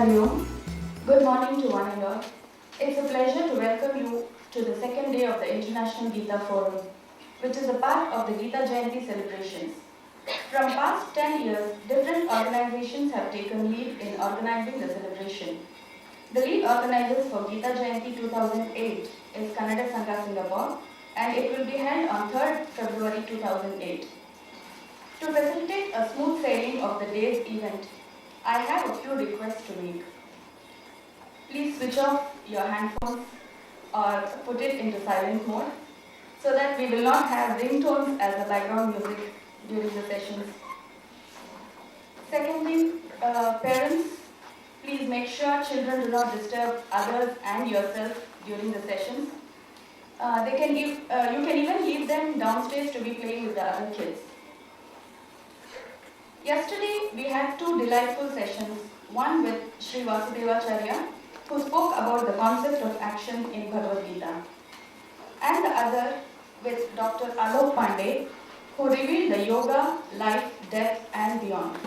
Hariom. Good morning to one and all. It's a pleasure to welcome you to the second day of the International Gita Forum, which is a part of the Gita Jayanti celebrations. From past 10 years, different organizations have taken lead in organizing the celebration. The lead organizers for Gita Jayanti 2008 is Kannada Sangha Singapore, and it will be held on 3rd February 2008. To facilitate a smooth sailing of the day's event, I have a few requests to make. Please switch off your handphones or put it into silent mode so that we will not have ringtones as the background music during the sessions. Secondly, parents, please make sure children do not disturb others and yourself during the sessions. You can even leave them downstairs to be playing with the other kids. Yesterday, we had two delightful sessions, one with Sri Vasudevacharya, who spoke about the concept of action in Bhagavad Gita, and the other with Dr. Alok Pandey, who revealed the yoga, life, death, and beyond.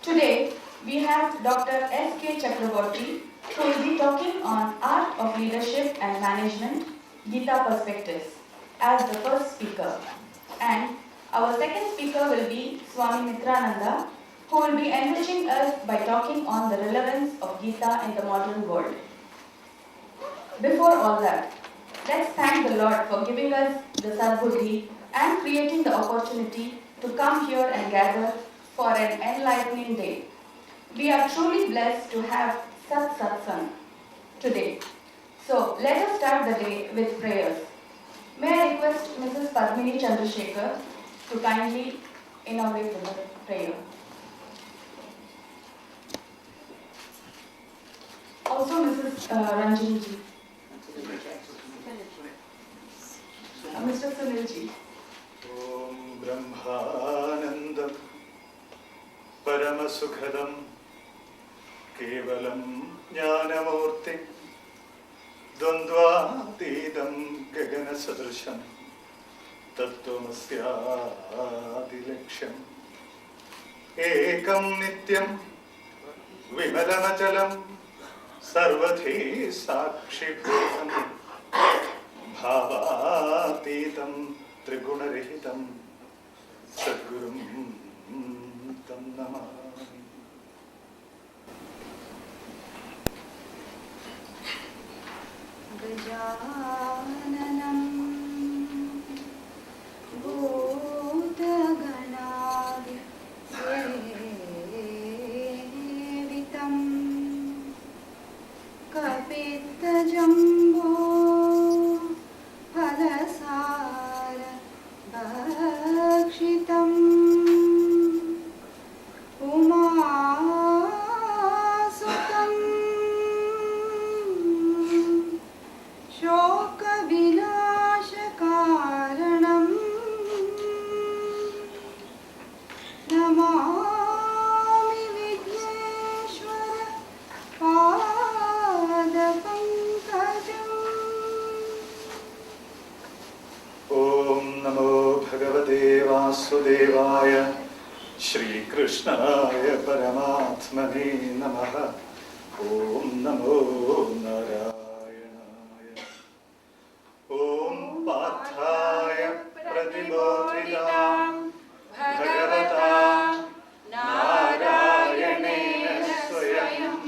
Today, we have Dr. S.K. Chakraborthy, who will be talking on art of leadership and management, Gita perspectives, as the first speaker. And our second speaker will be Swami Mitrananda, who will be enriching us by talking on the relevance of Gita in the modern world. Before all that, let's thank the Lord for giving us the Sadbuddhi and creating the opportunity to come here and gather for an enlightening day. We are truly blessed to have such satsang today. So let us start the day with prayers. May I request Mrs. Padmini Chandrasekhar to kindly inaugurate the prayer. Also Mrs. Ranjini ji. Mr. Sunil ji. Om Brahmanandam Paramasukhadam Kevalam Jnanamurti Dvandvatidam Gagana Sadrisham Tattvamasya Dilaksham Ekam Nityam Vimalamachalam Sarvadhi Sakshi Bhedam Bhavatitam Trigunarahitam Sadgurum Tam Namami. Gajananam Bhutaganadi Sevitam Kapita Jambo Palasara Bhakshitam Umasutam Shokavilashakaranam Namami Vigneshwara Padapankajam. Om Namo Bhagavate Vasudevaya Shri Krishnaya Paramatmane Namaha. Om Namo Narayanaya. Om Pathaya Pratibodhidam Bhagavata Narayanena Swayam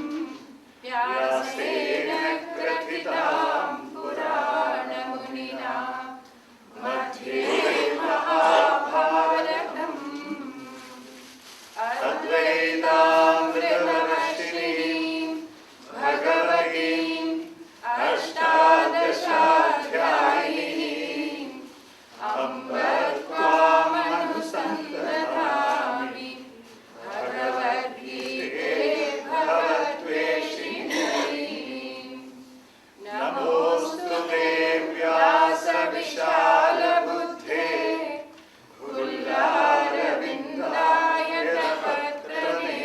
Vyasena Krathitam Purana Munina Madhye Mahabharatam Advaitamritavarshini Bhagavati Ashtadashaധ്യായിനി Ambartvamanusandadhami Bhagavadgite Bhavatveshini Namostute Vyasa Vishala Buddhe Kullaravindayata Patrane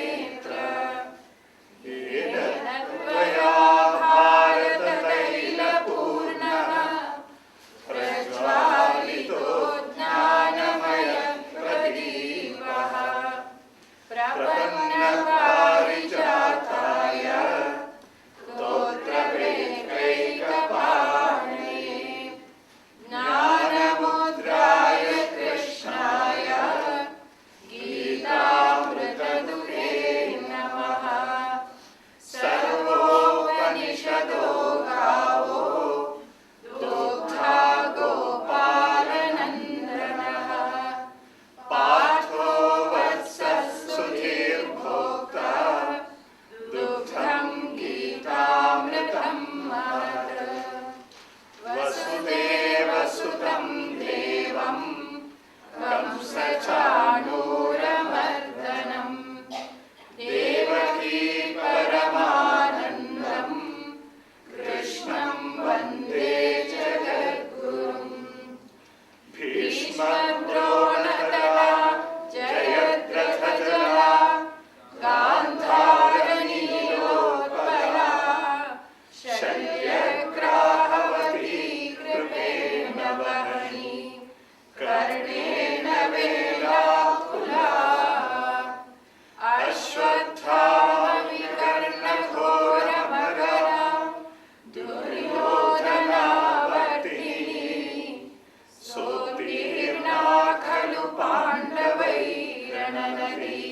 Hari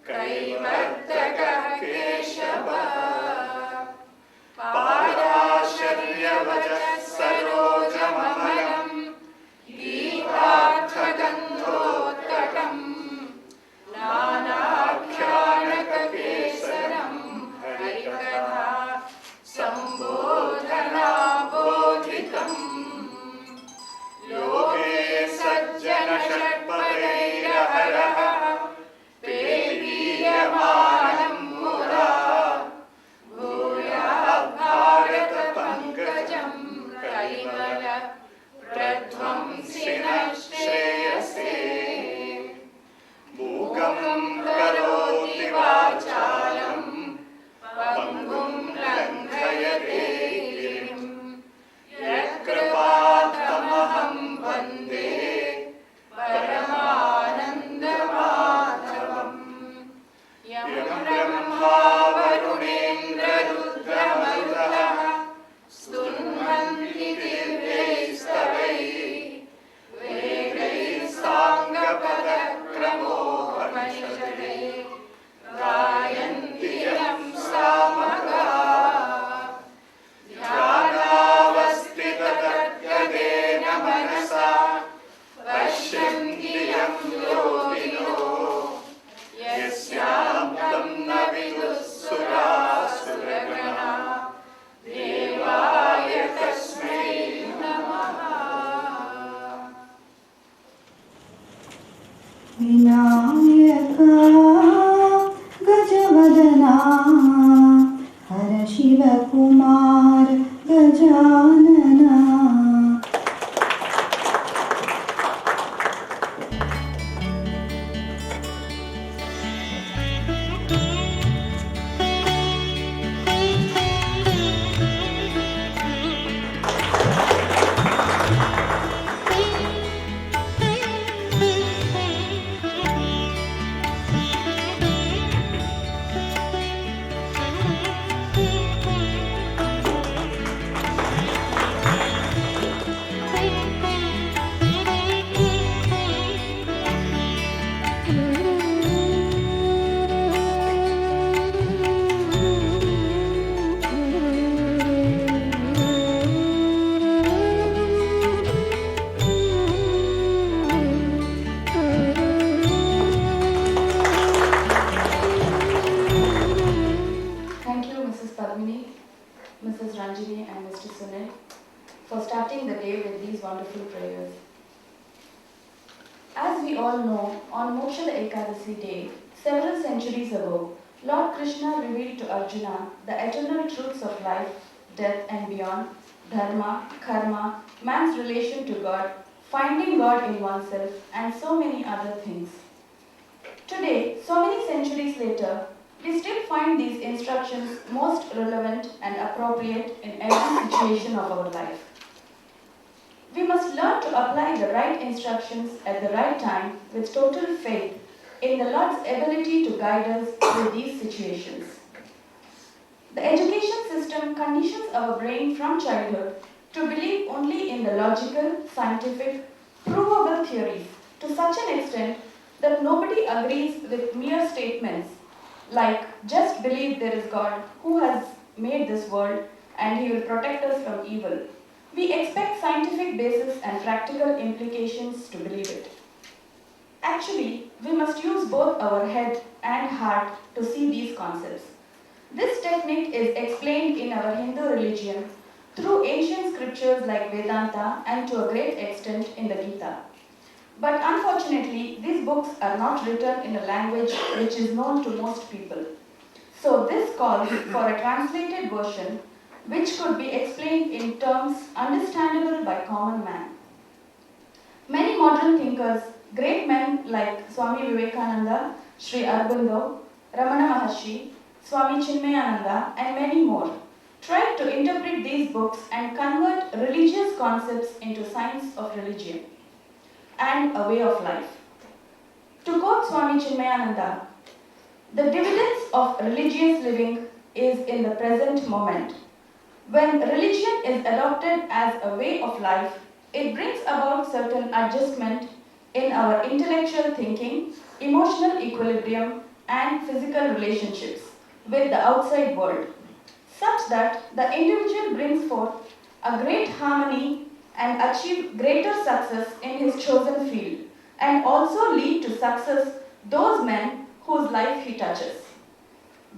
कैवर्तकः केशवः पाराशर्यवचः सरोजममलम् गीतार्थगन्धोत्कटम् नानाख्यानककेसरम् हरिकथा सम्बोधनाबोधितम् लोके सज्जनषट्पदैरहरः पेवीयमानं मुदा भूयात् भारतपङ्कजं कलिमल प्रध्वंसिनः श्रेयसे मूकं करोति वाचालं पङ्गुं लङ्घयते गिरिं यत्कृपातमहं वन्दे परमानन्दमाधवम् यं ब्रह्मा वरुणेन्द्ररुद्रमरुतः स्तुन्वन्ति दिव्यैस्तवैः वेदैः साङ्गपदक्रमोपनिषदैः गायन्ति यं सामगाः ध्यानावस्थिततद्गतेन मनसा पश्यन्ति यं योगिनो यस्यां तं न विदुः सुरासुरगणा देवाय तस्मै नमः। विनायका गजवदना हर Shivkumar Gajanana Thank you, Mrs. Padmini, Mrs. Ranjini, and Mr. Sunil, for starting the day with these wonderful prayers. As we all know, on Moksha Ekadasi day, several centuries ago, Lord Krishna revealed to Arjuna the eternal truths of life, death, and beyond, dharma, karma, man's relation to God, finding God in oneself, and so many other things. Today, so many centuries later, we still find these instructions most relevant and appropriate in every situation of our life. We must learn to apply the right instructions at the right time with total faith in the Lord's ability to guide us through these situations. The education system conditions our brain from childhood to believe only in the logical, scientific, provable theories to such an extent that nobody agrees with mere statements like, just believe there is God who has made this world and he will protect us from evil. We expect scientific basis and practical implications to believe it. Actually, we must use both our head and heart to see these concepts. This technique is explained in our Hindu religion through ancient scriptures like Vedanta and to a great extent in the Gita. But unfortunately, these books are not written in a language which is known to most people. So this calls for a translated version which could be explained in terms understandable by common man. Many modern thinkers, great men like Swami Vivekananda, Sri Aurobindo, Ramana Maharshi, Swami Chinmayananda, and many more, tried to interpret these books and convert religious concepts into science of religion and a way of life. To quote Swami Chinmayananda, the dividends of religious living is in the present moment. When religion is adopted as a way of life, it brings about certain adjustment in our intellectual thinking emotional equilibrium, and physical relationships with the outside world, such that the individual brings forth a great harmony and achieve greater success in his chosen field, and also lead to success those men whose life he touches.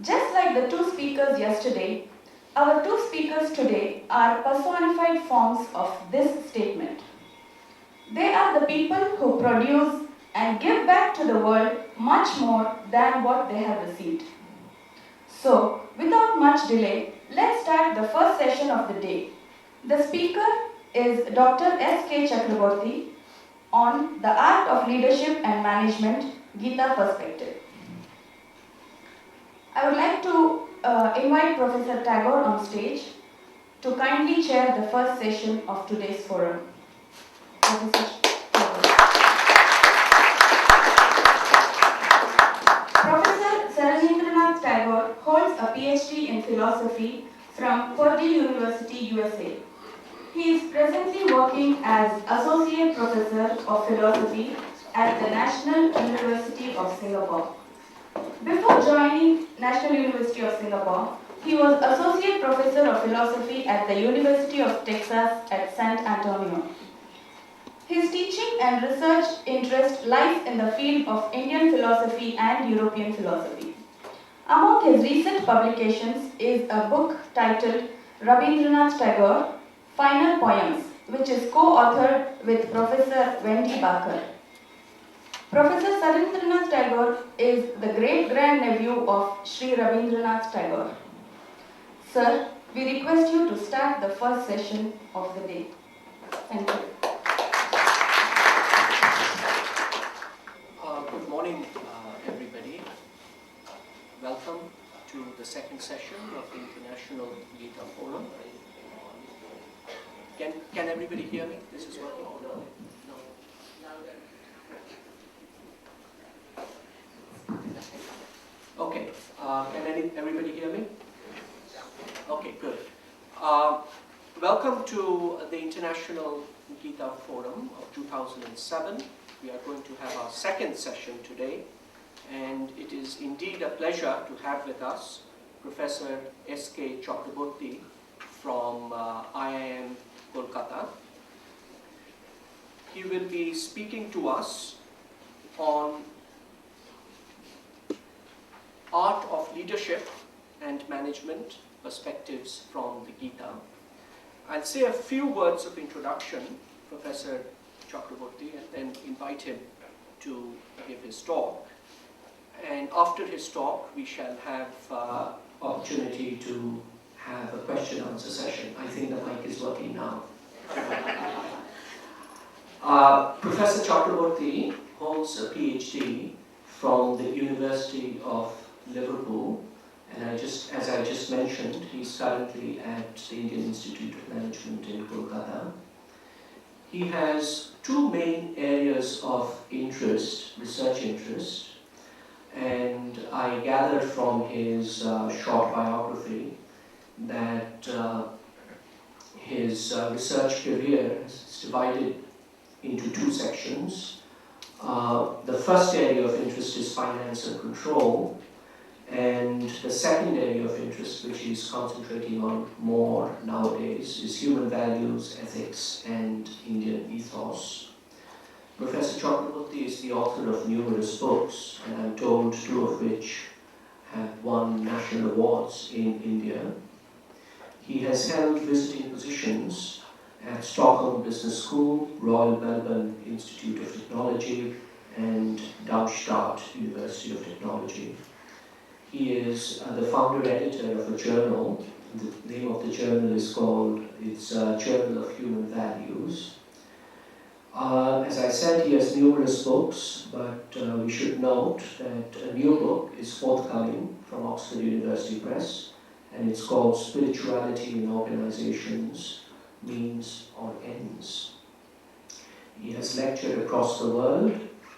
Just like the two speakers yesterday, our two speakers today are personified forms of this statement. They are the people who produce and give back to the world much more than what they have received. So, without much delay, let's start the first session of the day. The speaker is Dr. S.K. Chakraborthy on the art of leadership and management, Gita perspective. I would like to invite Professor Tagore on stage to kindly chair the first session of today's forum. Professor Tagore. Professor Saranendranath Tagore holds a PhD in philosophy from Purdue University, USA. He is presently working as Associate Professor of Philosophy at the National University of Singapore. Before joining National University of Singapore, he was Associate Professor of Philosophy at the University of Texas at San Antonio. His teaching and research interest lies in the field of Indian philosophy and European philosophy. Among his recent publications is a book titled Rabindranath Tagore, Final Poems, which is co-authored with Professor Wendy Barker. Professor Saranendranath Tagore is the great-grandnephew of Sri Rabindranath Tagore. Sir, we request you to start the first session of the day. Thank you. Good morning, everybody. Welcome to the second session of the International Gita Forum. Can everybody hear me? This is working? No? Okay. Can everybody hear me? Okay, good. Welcome to the International Gita Forum of 2007. We are going to have our second session today, and it is indeed a pleasure to have with us Professor S.K. Chakraborthy from IIM Calcutta. He will be speaking to us on art of leadership and management perspectives from the Gita. I'll say a few words of introduction, Professor Chakraborthy, and then invite him to give his talk. And after his talk, we shall have opportunity to have a question-answer session. I think the mic is working now. Professor Chakraborthy holds a PhD from the University of Liverpool, and as I just mentioned, he's currently at the Indian Institute of Management in Calcutta. He has two main areas of interest, research interest, and I gathered from his short biography that his research career is divided into two sections. The first area of interest is finance and control, and the second area of interest, which he's concentrating on more nowadays, is human values, ethics, and Indian ethos. Professor Chakraborthy is the author of numerous books, and I'm told two of which have won national awards in India. He has held visiting positions at Stockholm Business School, Royal Melbourne Institute of Technology, and Darmstadt University of Technology. He is the founder editor of a journal. The name of the journal is called, it's Journal of Human Values. As I said, he has numerous books, but we should note that a new book is forthcoming from Oxford University Press, and it's called Spirituality in Organizations, Means or Ends. He has lectured across the world,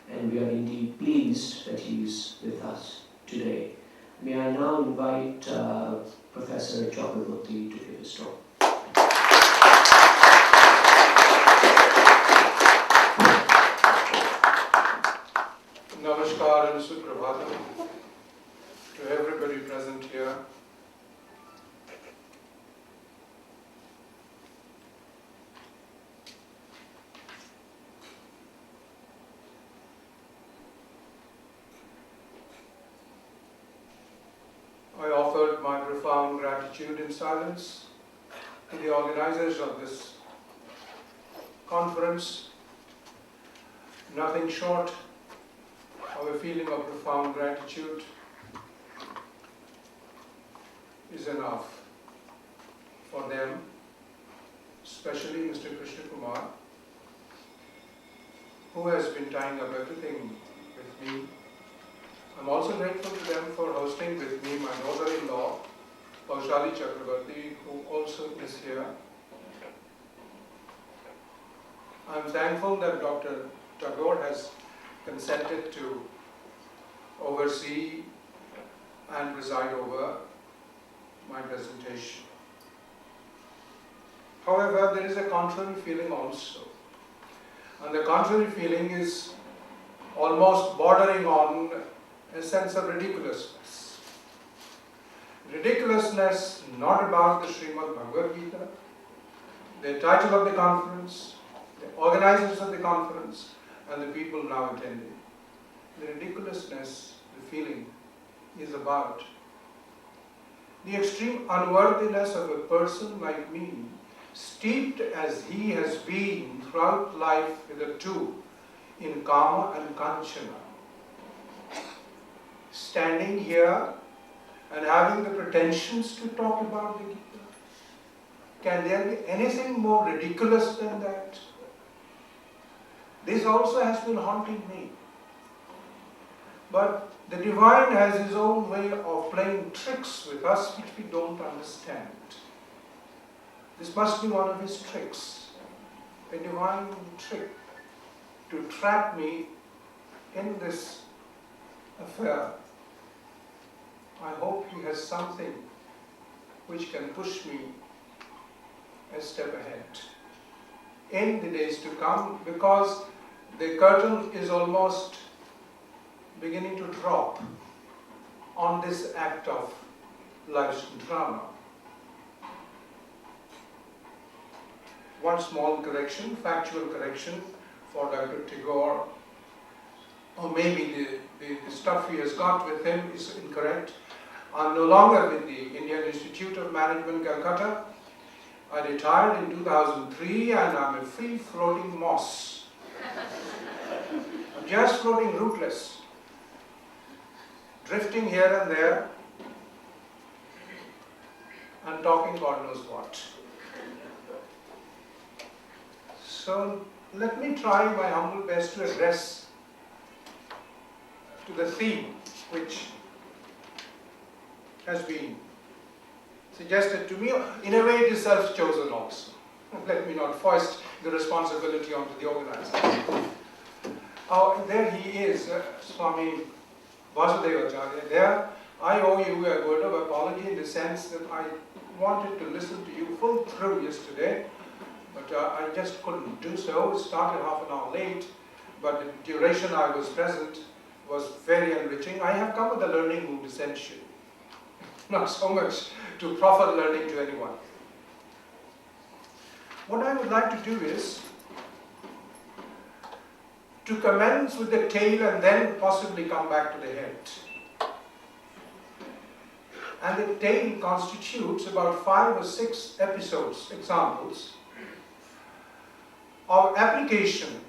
and we are indeed pleased that he is with us today. May I now invite Professor Chakraborthy to give his talk. Namaskar and Suprabhatam to everybody present here. I offered my profound gratitude in silence to the organizers of this conference. Nothing short of a feeling of profound gratitude is enough for them, especially Mr. Krishna Kumar, who has been tying up everything with me. I'm also grateful to them for hosting with me my daughter-in-law, Chakraborthy, who also is here. I'm thankful that Dr. Tagore has consented to oversee and preside over my presentation. However, there is a contrary feeling also. And the contrary feeling is almost bordering on a sense of ridiculousness. Ridiculousness not about the Srimad Bhagavad Gita, the title of the conference, the organizers of the conference, and the people now attending. The ridiculousness, the feeling, is about the extreme unworthiness of a person like me, steeped as he has been throughout life hitherto in Kama and Kanchana. Standing here and having the pretensions to talk about the Gita. Can there be anything more ridiculous than that? This also has been haunting me. But the divine has his own way of playing tricks with us which we don't understand. This must be one of his tricks, a divine trick to trap me in this affair. I hope he has something which can push me a step ahead in the days to come, because the curtain is almost beginning to drop on this act of life's drama. One small correction, factual correction for Dr. Tagore, or maybe the stuff he has got with him is incorrect. I'm no longer with the Indian Institute of Management, Calcutta. I retired in 2003 and I'm a free-floating moss. I'm just floating rootless, drifting here and there and talking God knows what. So let me try my humble best to address to the theme which has been suggested to me. In a way it is self-chosen also. Let me not foist the responsibility onto the organizer. There he is, Swami Vasudevacharya. There I owe you a word of apology in the sense that I wanted to listen to you full through yesterday, but I just couldn't do so. It started half an hour late, but the duration I was present was very enriching. I have come with a learning mood essentially, not so much to proffer learning to anyone. What I would like to do is to commence with the tail and then possibly come back to the head. And the tail constitutes about 5 or 6 episodes, examples of application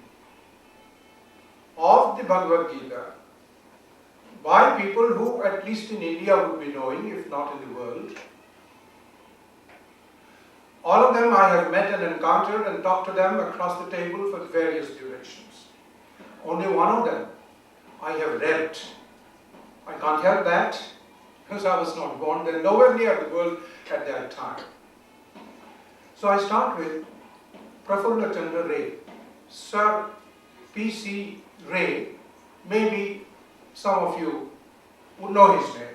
of the Bhagavad Gita by people who, at least in India, would be knowing, if not in the world. All of them I have met and encountered and talked to them across the table for various durations. Only one of them I have read. I can't help that, because I was not born then, nowhere near the world at that time. So I start with Prafulla Chandra Ray, Sir P.C. Ray. Maybe some of you would know his name.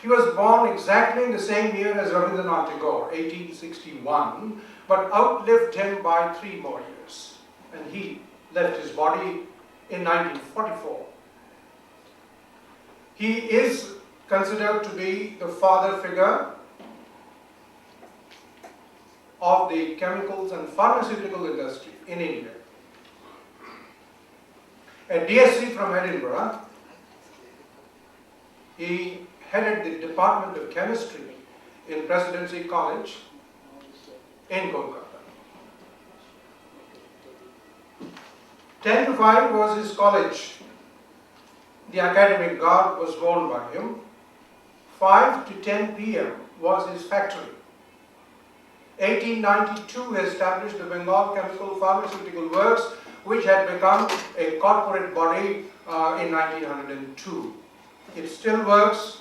He was born exactly in the same year as Rabindranath Tagore, 1861, but outlived him by 3 more years. And he left his body in 1944. He is considered to be the father figure of the chemicals and pharmaceutical industry in India. A DSc from Edinburgh, he headed the Department of Chemistry in Presidency College in Calcutta. 10 to 5 was his college. The academic garb was worn by him. 5 to 10 p.m. was his factory. 1892 he established the Bengal Chemical Pharmaceutical Works, which had become a corporate body in 1902. It still works.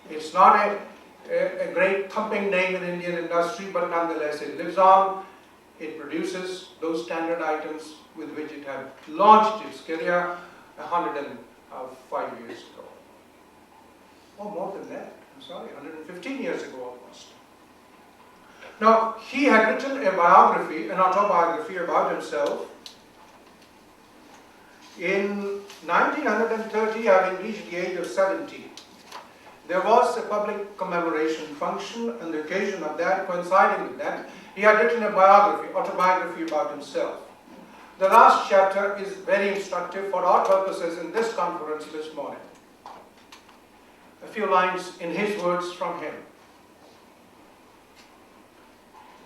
It's not a great thumping name in Indian industry, but nonetheless it lives on. It produces those standard items with which it had launched its career 105 years ago. Oh, more than that. I'm sorry, 115 years ago almost. Now, he had written a biography, an autobiography about himself. In 1930, having reached the age of 70, there was a public commemoration function, and the occasion of that, coinciding with that, he had written a biography, autobiography about himself. The last chapter is very instructive for our purposes in this conference this morning. A few lines in his words from him.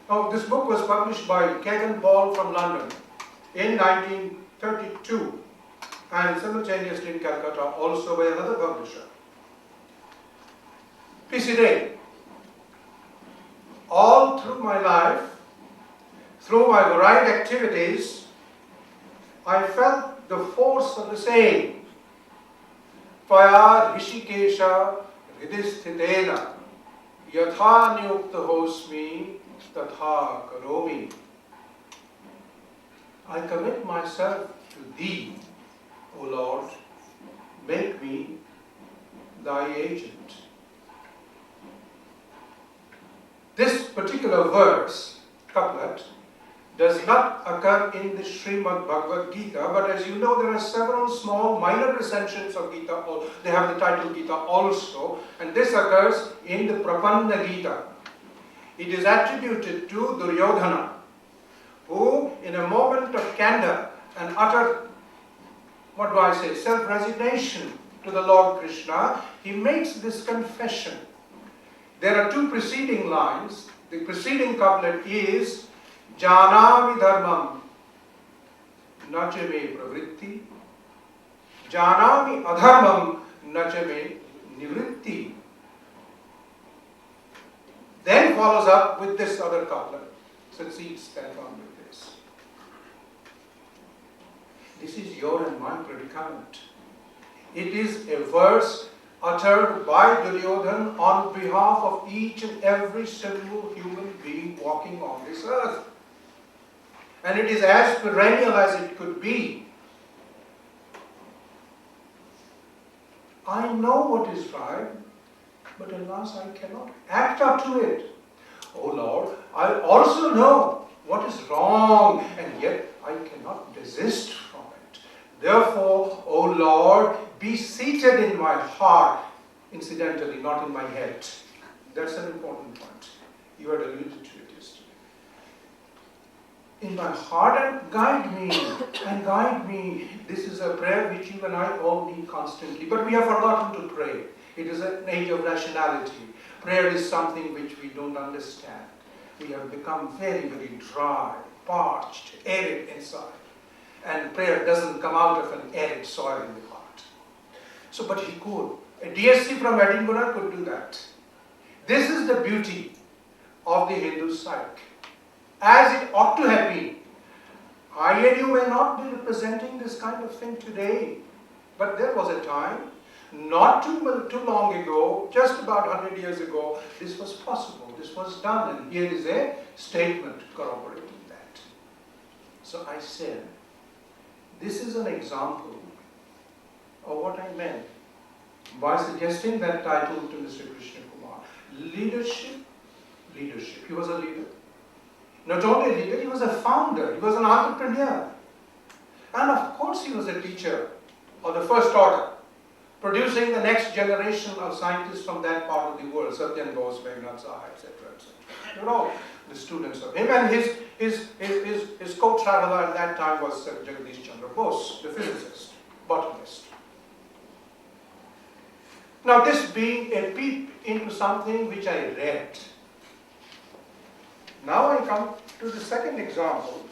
Now, this book was published by Kagan Paul from London in 1932 and simultaneously in Calcutta also by another publisher. P.C. Ray. All through my life, through my varied activities, I felt the force of the saying, Paya Rishikesha Ridhisthitena Yatha Nyukta Hosmi Tatha Karomi. I commit myself to Thee, O Lord, make me Thy agent. This particular verse, couplet, does not occur in the Srimad Bhagavad Gita, but as you know, there are several small minor recensions of Gita. They have the title Gita also, and this occurs in the Prapanna Gita. It is attributed to Duryodhana, who in a moment of candor and utter, self-resignation to the Lord Krishna, he makes this confession. There are two preceding lines. The preceding couplet is Janami dharmam nachame pravritti, Janami adharmam nachame nivritti. Then follows up with this other couplet, succeeds that one with this. This is your and my predicament. It is a verse uttered by Duryodhana on behalf of each and every single human being walking on this earth. And it is as perennial as it could be. I know what is right, but alas, I cannot act up to it. Oh Lord, I also know what is wrong, and yet I cannot desist from it. Therefore, O Lord, be seated in my heart, incidentally, not in my head. That's an important point. You had alluded to it yesterday. In my heart, and guide me. This is a prayer which you and I all need constantly, but we have forgotten to pray. It is an age of rationality. Prayer is something which we don't understand. We have become very, very dry, parched, arid inside. And prayer doesn't come out of an arid soil in the heart. So, but he could. A DSc from Edinburgh could do that. This is the beauty of the Hindu psyche, as it ought to have been. I and you may not be representing this kind of thing today, but there was a time, not too long ago, just about 100 years ago, this was possible, this was done, and here is a statement corroborating that. So I said, this is an example of what I meant by suggesting that title to Mr. Krishna Kumar. Leadership. He was a leader. Not only a leader, he was a founder, he was an entrepreneur. And of course he was a teacher of the first order. producing the next generation of scientists from that part of the world, Satyan Bose, Meghnad Saha, etc., etc. They were all the students of him, and his co-traveler at that time was Jagadish Chandra Bose, the physicist, botanist. Now, this being a peep into something which I read. Now I come to the second example,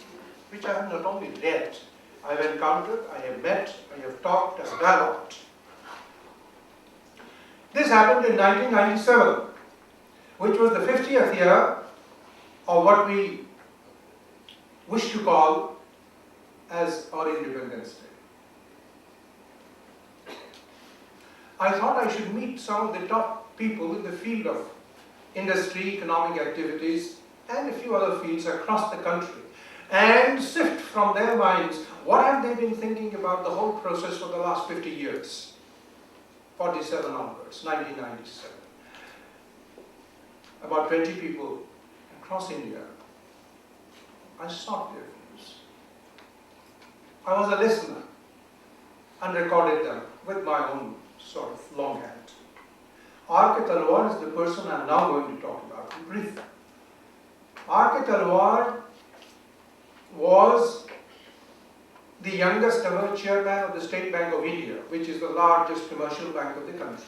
which I have not only read, I have encountered, I have met, I have talked, I have dialogued. This happened in 1997, which was the 50th year of what we wish to call as our Independence Day. I thought I should meet some of the top people in the field of industry, economic activities, and a few other fields across the country, and sift from their minds what have they been thinking about the whole process for the last 50 years, 47 onwards, 1997. About 20 people across India. I sought their views. I was a listener and recorded them with my own sort of longhand. R.K. Talwar is the person I am now going to talk about in brief. R.K. Talwar was the youngest ever chairman of the State Bank of India, which is the largest commercial bank of the country.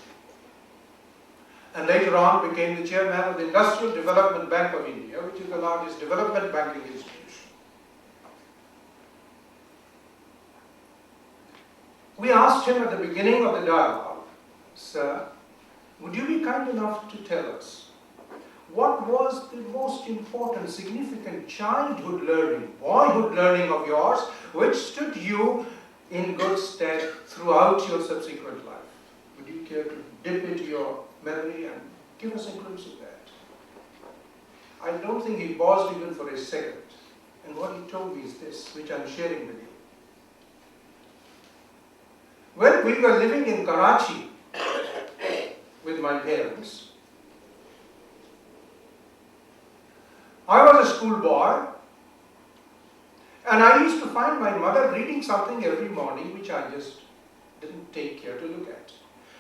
And later on became the chairman of the Industrial Development Bank of India, which is the largest development banking institution. We asked him at the beginning of the dialogue, "Sir, would you be kind enough to tell us what was the most important, significant childhood learning, boyhood learning of yours, which stood you in good stead throughout your subsequent life? Would you care to dip into your memory and give us a glimpse of that?" I don't think he paused even for a second. And what he told me is this, which I'm sharing with you. When we were living in Karachi with my parents, I was a schoolboy, and I used to find my mother reading something every morning which I just didn't take care to look at.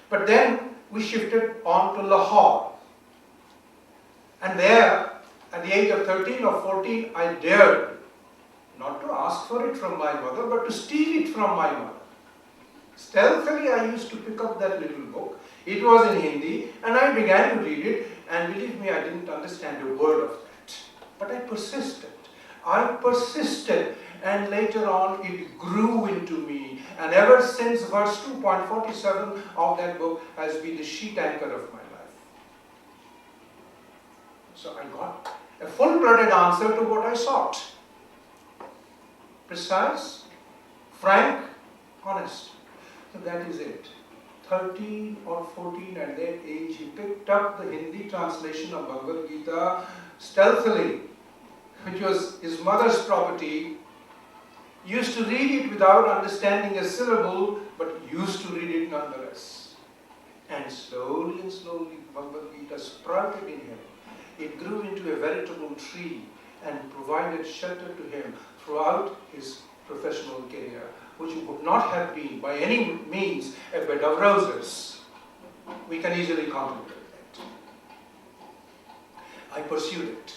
But then we shifted on to Lahore. And there, at the age of 13 or 14, I dared not to ask for it from my mother, but to steal it from my mother. Stealthily, I used to pick up that little book. It was in Hindi, and I began to read it, and believe me, I didn't understand a word of that. But I persisted. And later on, it grew into me. And ever since, verse 2.47 of that book has been the sheet anchor of my life. So I got a full-blooded answer to what I sought. Precise, frank, honest. So that is it. 13 or 14 at that age, he picked up the Hindi translation of Bhagavad Gita stealthily, which was his mother's property, used to read it without understanding a syllable, but used to read it nonetheless. And slowly, Bhagavad Gita sprouted in him. It grew into a veritable tree and provided shelter to him throughout his professional career, which would not have been by any means a bed of roses. We can easily contemplate that. I pursued it.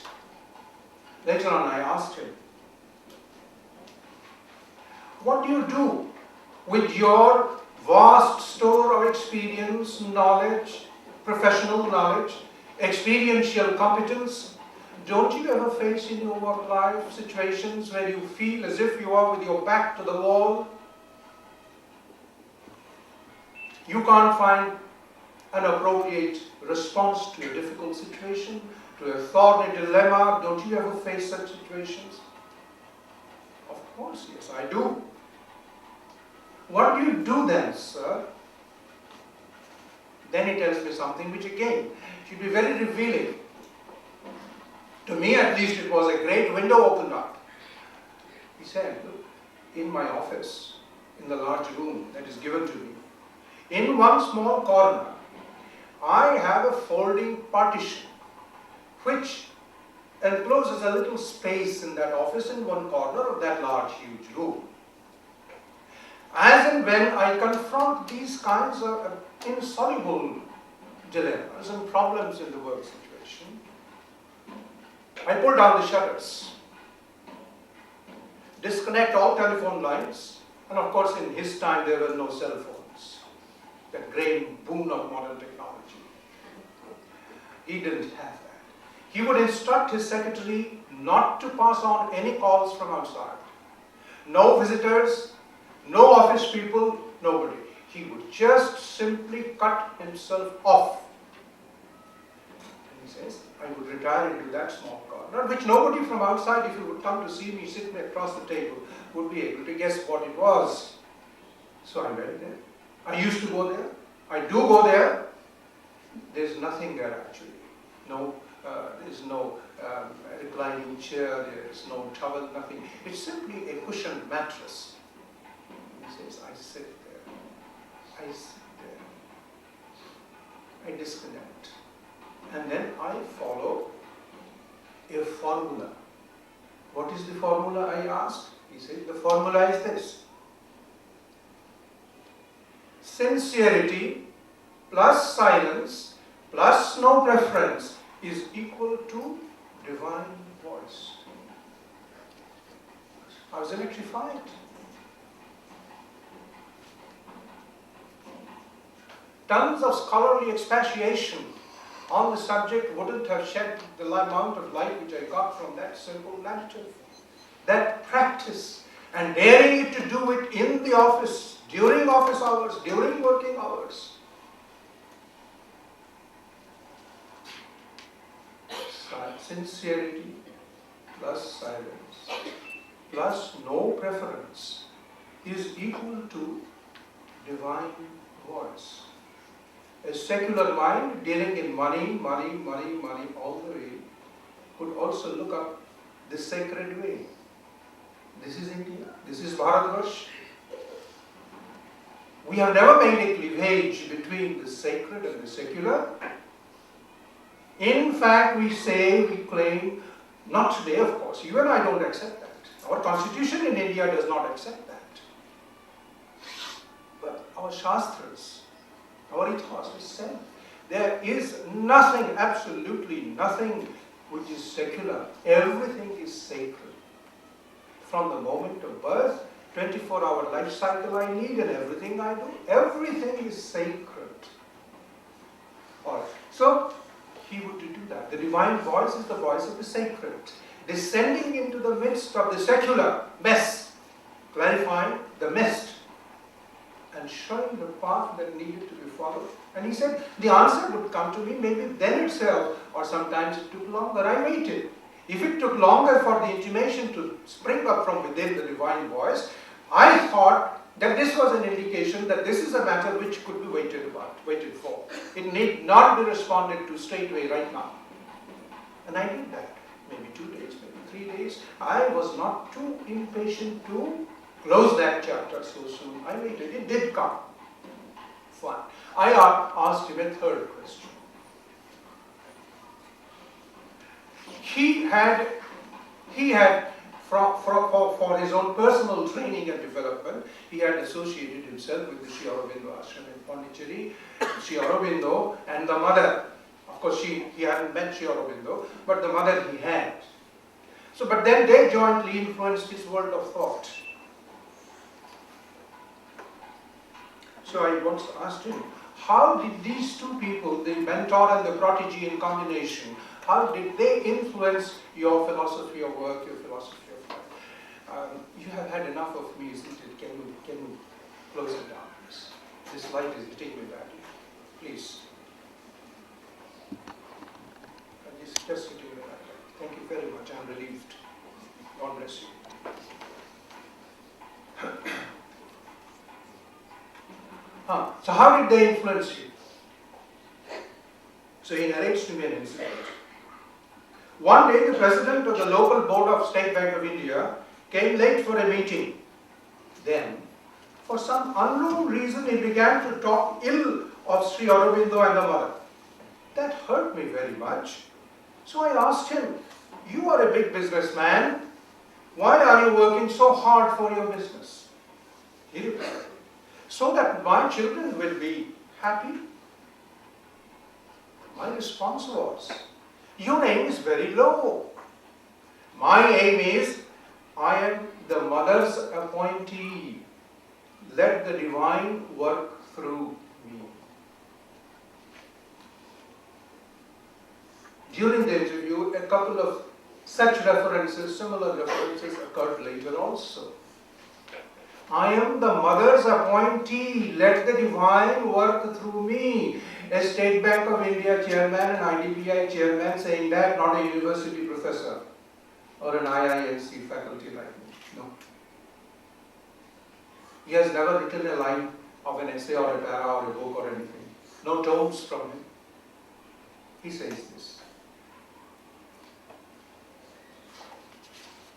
Later on, I asked him, "What do you do with your vast store of experience, knowledge, professional knowledge, experiential competence? Don't you ever face in your work life situations where you feel as if you are with your back to the wall? You can't find an appropriate response to a difficult situation, to a thorny dilemma. Don't you ever face such situations?" Of course, yes, I do. "What do you do then, sir?" Then he tells me something which again should be very revealing. To me, at least, it was a great window opened up. He said, "Look, in my office, in the large room that is given to me, in one small corner, I have a folding partition which encloses a little space in that office in one corner of that large, huge room. As and when I confront these kinds of insoluble dilemmas and problems in the work situation, I pull down the shutters, disconnect all telephone lines, and of course in his time there were no cell phones, that great boon of modern technology. He didn't have that. He would instruct his secretary not to pass on any calls from outside. No visitors, no office people, nobody. He would just simply cut himself off. And he says, I would retire into that small corner, which nobody from outside, if you would come to see me, sit me across the table, would be able to guess what it was. So I went there. I used to go there. I do go there. There's nothing there actually. There's no reclining chair, there's no towel, nothing. It's simply a cushioned mattress. He says, I sit there. I sit there. I disconnect. And then I follow a formula. What is the formula, I asked? He said, the formula is this. Sincerity plus silence plus no preference is equal to divine voice. I was electrified. Tons of scholarly expatiation on the subject wouldn't have shed the amount of light which I got from that simple narrative. That practice and daring it to do it in the office, during office hours, during working hours. Sincerity plus silence plus no preference is equal to divine voice. A secular mind dealing in money all the way could also look up the sacred way. This is India, this is Bharatvarsh. We have never made a cleavage between the sacred and the secular. In fact, we claim, not today of course, you and I don't accept that. Our constitution in India does not accept that. But our Shastras, our ethos is said, there is nothing, absolutely nothing which is secular. Everything is sacred. From the moment of birth, 24-hour life cycle I need and everything I do, everything is sacred. All right. So, he would do that. The divine voice is the voice of the sacred, descending into the midst of the secular mess, clarifying the mist, and showing the path that needed to be followed. And he said, the answer would come to me maybe then itself, or sometimes it took longer. I waited. If it took longer for the intimation to spring up from within the divine voice, I thought that this was an indication that this is a matter which could be waited for. It need not be responded to straight away right now. And I did that. Maybe 2 days, maybe 3 days. I was not too impatient to close that chapter so soon. I waited. It did come. Fine. I asked him a third question. He had for his own personal training and development, he had associated himself with the Sri Aurobindo Ashram in Pondicherry, Sri Aurobindo and the mother. Of course, he hadn't met Sri Aurobindo, but the mother he had. So, but then they jointly influenced his world of thought. So I once asked him, how did these two people, the mentor and the protege in combination, how did they influence your philosophy of work, your philosophy of life? You have had enough of me, isn't it? Can you close it down, please? This light is hitting me badly. Please. Just hitting me badly. Thank you very much. I'm relieved. God bless you. So how did they influence you? So he narrates to me an incident. One day the president of the local board of State Bank of India came late for a meeting. Then, for some unknown reason, he began to talk ill of Sri Aurobindo and the mother. That hurt me very much. So I asked him, you are a big businessman. Why are you working so hard for your business? He replied, so that my children will be happy? My response was, your aim is very low. My aim is, I am the mother's appointee. Let the divine work through me. During the interview, a couple of such references, similar references occurred later also. I am the mother's appointee. Let the divine work through me. A State Bank of India chairman and IDBI chairman saying that, not a university professor or an IISc faculty like me. No. He has never written a line of an essay or a para or a book or anything. No tomes from him. He says this.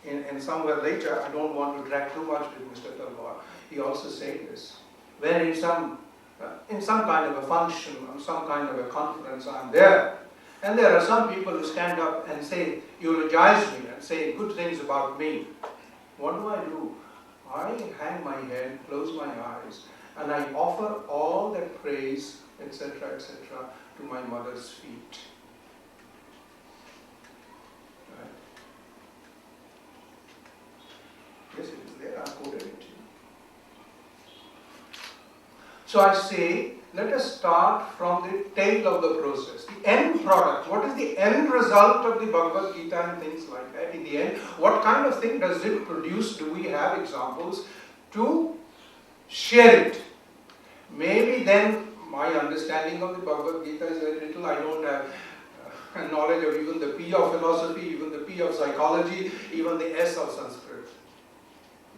And somewhere later, I don't want to drag too much with Mr. Talwar, he also said this. When in some kind of a function, or some kind of a conference, I'm there, and there are some people who stand up and say, eulogize me and say good things about me. What do? I hang my head, close my eyes, and I offer all that praise, etc., to my mother's feet. Right? Yes, it is there, I quoted it to you. So I say, let us start from the tail of the process, the end product. What is the end result of the Bhagavad Gita and things like that? In the end, what kind of thing does it produce? Do we have examples to share it? Maybe then my understanding of the Bhagavad Gita is very little. I don't have knowledge of even the P of philosophy, even the P of psychology, even the S of Sanskrit.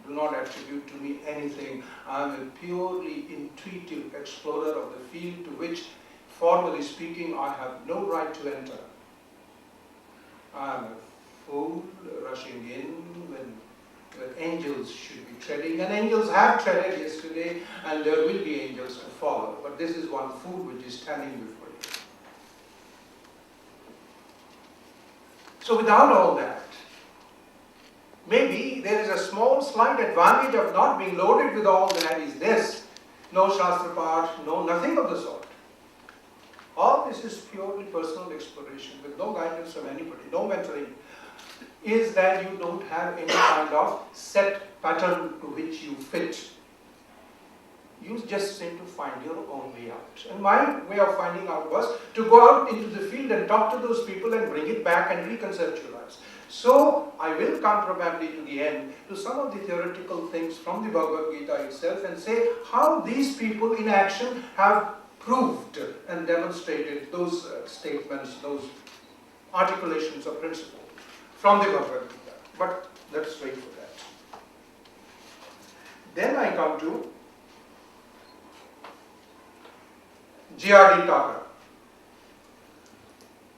Do not attribute to me anything. I am a purely intuitive explorer of the field to which, formally speaking, I have no right to enter. I am a fool rushing in when angels should be treading, and angels have treaded yesterday, and there will be angels to follow. But this is one fool which is standing before you. So without all that, maybe there is a small slight advantage of not being loaded with all that is this. No Shastra part, no nothing of the sort. All this is purely personal exploration with no guidance from anybody, no mentoring. Is that you don't have any kind of set pattern to which you fit. You just seem to find your own way out. And my way of finding out was to go out into the field and talk to those people and bring it back and reconceptualize. So I will come probably to the end to some of the theoretical things from the Bhagavad Gita itself and say how these people in action have proved and demonstrated those statements, those articulations of principle from the Bhagavad Gita. But let's wait for that. Then I come to J.R.D. Tata.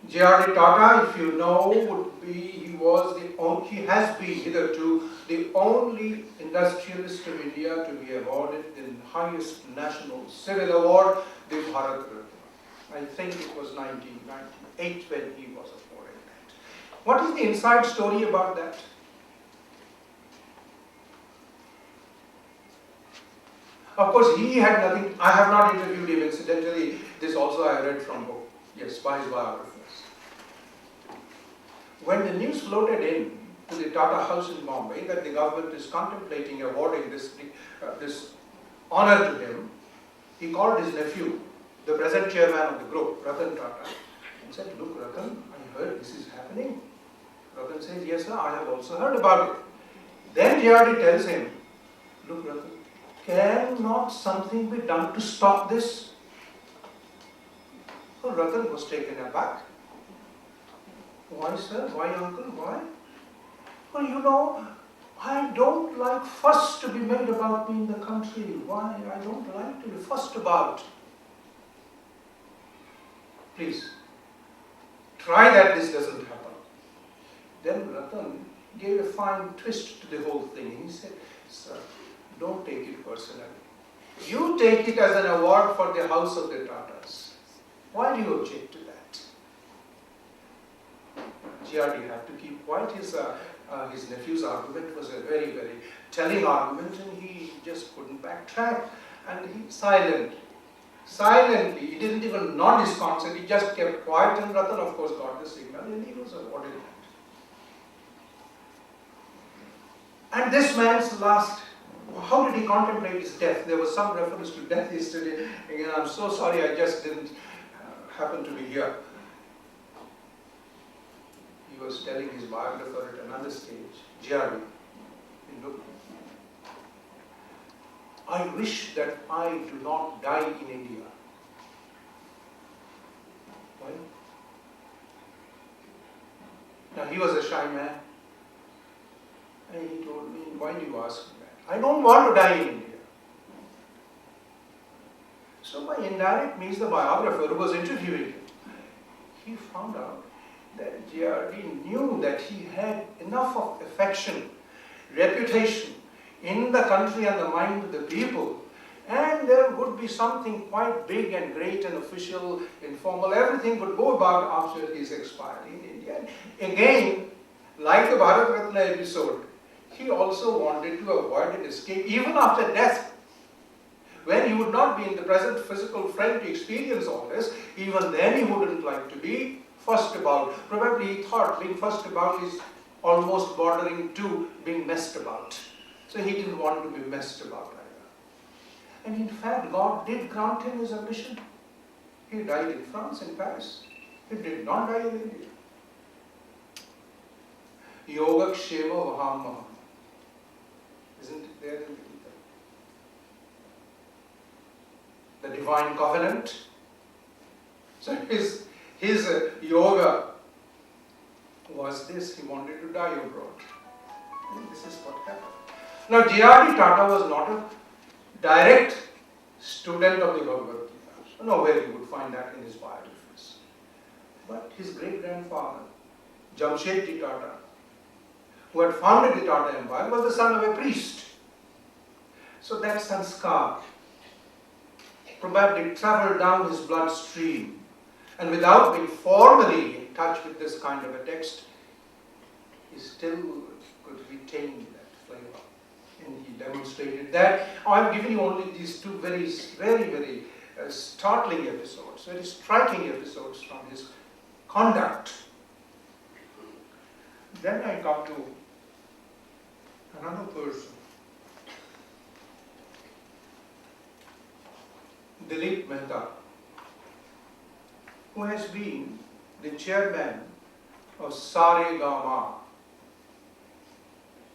J.R.D. Tata, if you know, he has been hitherto the only industrialist of India to be awarded the highest national civil award, the Bharat Ratna. I think it was 1998 when he was awarded that. What is the inside story about that? Of course, he had nothing. I have not interviewed him incidentally. This also I read from book. Yes, by his biographers. When the news floated in to the Tata House in Bombay that the government is contemplating awarding this honor to him, he called his nephew, the present chairman of the group, Ratan Tata, and said, "Look, Ratan, I heard this is happening." Ratan says, "Yes, sir, I have also heard about it." Then J.R.D. tells him, "Look, Ratan, cannot something be done to stop this?" So Ratan was taken aback. "Why, sir? Why, uncle? Why?" "Well, you know, I don't like fuss to be made about me in the country. Why? I don't like to be fussed about." Please, try that this doesn't happen. Then Ratan gave a fine twist to the whole thing. He said, "Sir, don't take it personally. You take it as an award for the house of the Tatas. Why do you object to that?" J.R.D. had to keep quiet. His nephew's argument was a very, very telling argument, and he just couldn't backtrack. And he silently, he didn't even nod his consent, he just kept quiet, and Ratan of course got the signal and he was awarded that. And this man's last, how did he contemplate his death? There was some reference to death yesterday. Again, I'm so sorry, I just didn't happen to be here. He was telling his biographer at another stage, Jerry, look, I wish that I do not die in India. Why? Now he was a shy man. And he told me, why do you ask me that? I don't want to die in India. So by indirect means, the biographer who was interviewing him, he found out that J.R.D. knew that he had enough of affection, reputation in the country and the mind of the people, and there would be something quite big and great and official, informal, everything would go about after his expiry in India. And again, like the Bharat Ratna episode, he also wanted to avoid an escape even after death. When he would not be in the present physical frame to experience all this, even then he wouldn't like to be fussed about. Probably he thought being fussed about is almost bordering to being messed about. So he didn't want to be messed about either. And in fact, God did grant him his ambition. He died in France, in Paris. He did not die in India. Yoga Kshema Vaham. Isn't it there in the Gita? The divine covenant. So his yoga was this, he wanted to die abroad. And this is what happened. Now J.R.D. Tata was not a direct student of the Bhagavad Gita. Nowhere you would find that in his biographies. But his great-grandfather, Jamshedji Tata, who had founded the Tata Empire, was the son of a priest. So that sanskar probably traveled down his bloodstream, and without being formally in touch with this kind of a text, he still could retain that flavor. And he demonstrated that. I've given you only these two very startling episodes, very striking episodes from his conduct. Then I come to another person, Dilip Mehta, who has been the chairman of Saregama.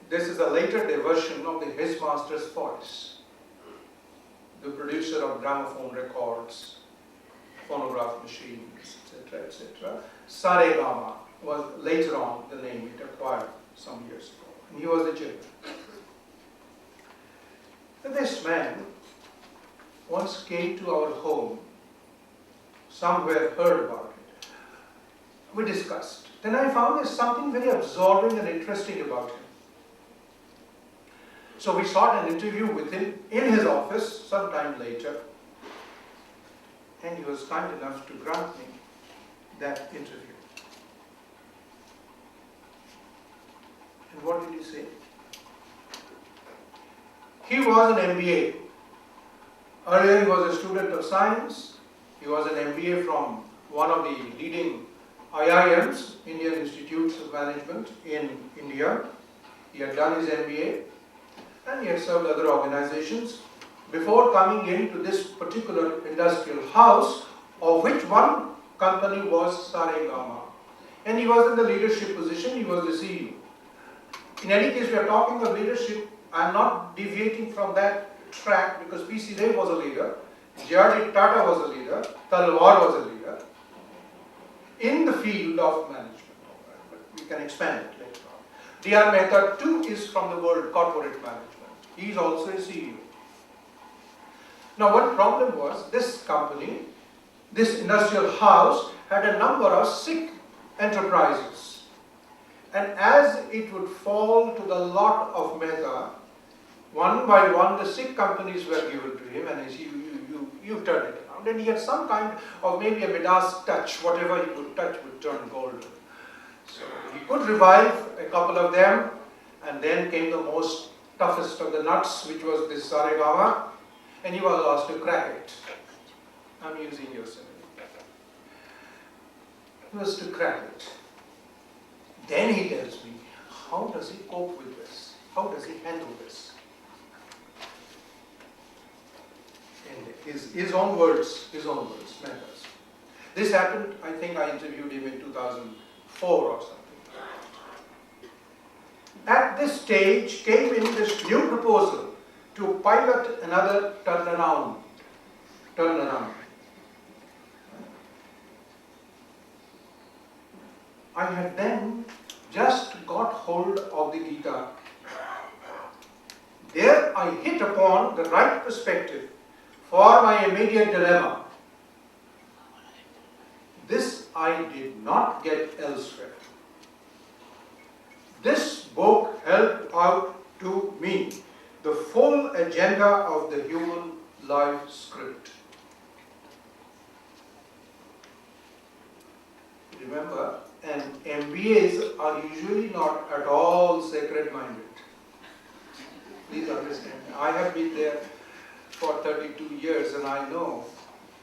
This is a later version of His Master's Voice, the producer of gramophone records, phonograph machines, etc., etc. Saregama was later on the name it acquired some years ago. And he was the chairman. This man once came to our home, somewhere heard about it. We discussed. Then I found there's something very absorbing and interesting about him. So we sought an interview with him in his office sometime later, and he was kind enough to grant me that interview. And what did he say? He was an MBA. Earlier he was a student of science. He was an MBA from one of the leading IIMs, Indian Institutes of Management in India. He had done his MBA and he had served other organizations before coming into this particular industrial house, of which one company was Saregama. And he was in the leadership position, he was the CEO. In any case, we are talking of leadership. I am not deviating from that track because P.C. Ray was a leader, J.R.D. Tata was a leader, Talwar was a leader in the field of management. But we can expand it later on. D.R. Mehta too is from the world corporate management. He is also a CEO. Now one problem was this company, this industrial house had a number of Sikh enterprises. And as it would fall to the lot of Mehta, one by one the Sikh companies were given to him, and he said, you turn it around. And he had some kind of maybe a Midas touch, whatever he could touch would turn gold. So he could revive a couple of them, and then came the most toughest of the nuts, which was this Saregama. and he was asked to crack it. I'm using your simile. He was to crack it. Then he tells me, how does he cope with this? How does he handle this? And his own words matters. This happened, I think I interviewed him in 2004 or something. At this stage came in this new proposal to pilot another turnaround. I had then just got hold of the Gita. There I hit upon the right perspective for my immediate dilemma. This I did not get elsewhere. This book helped out to me the full agenda of the human life script. Remember, and MBAs are usually not at all sacred-minded. Please understand. I have been there for 32 years and I know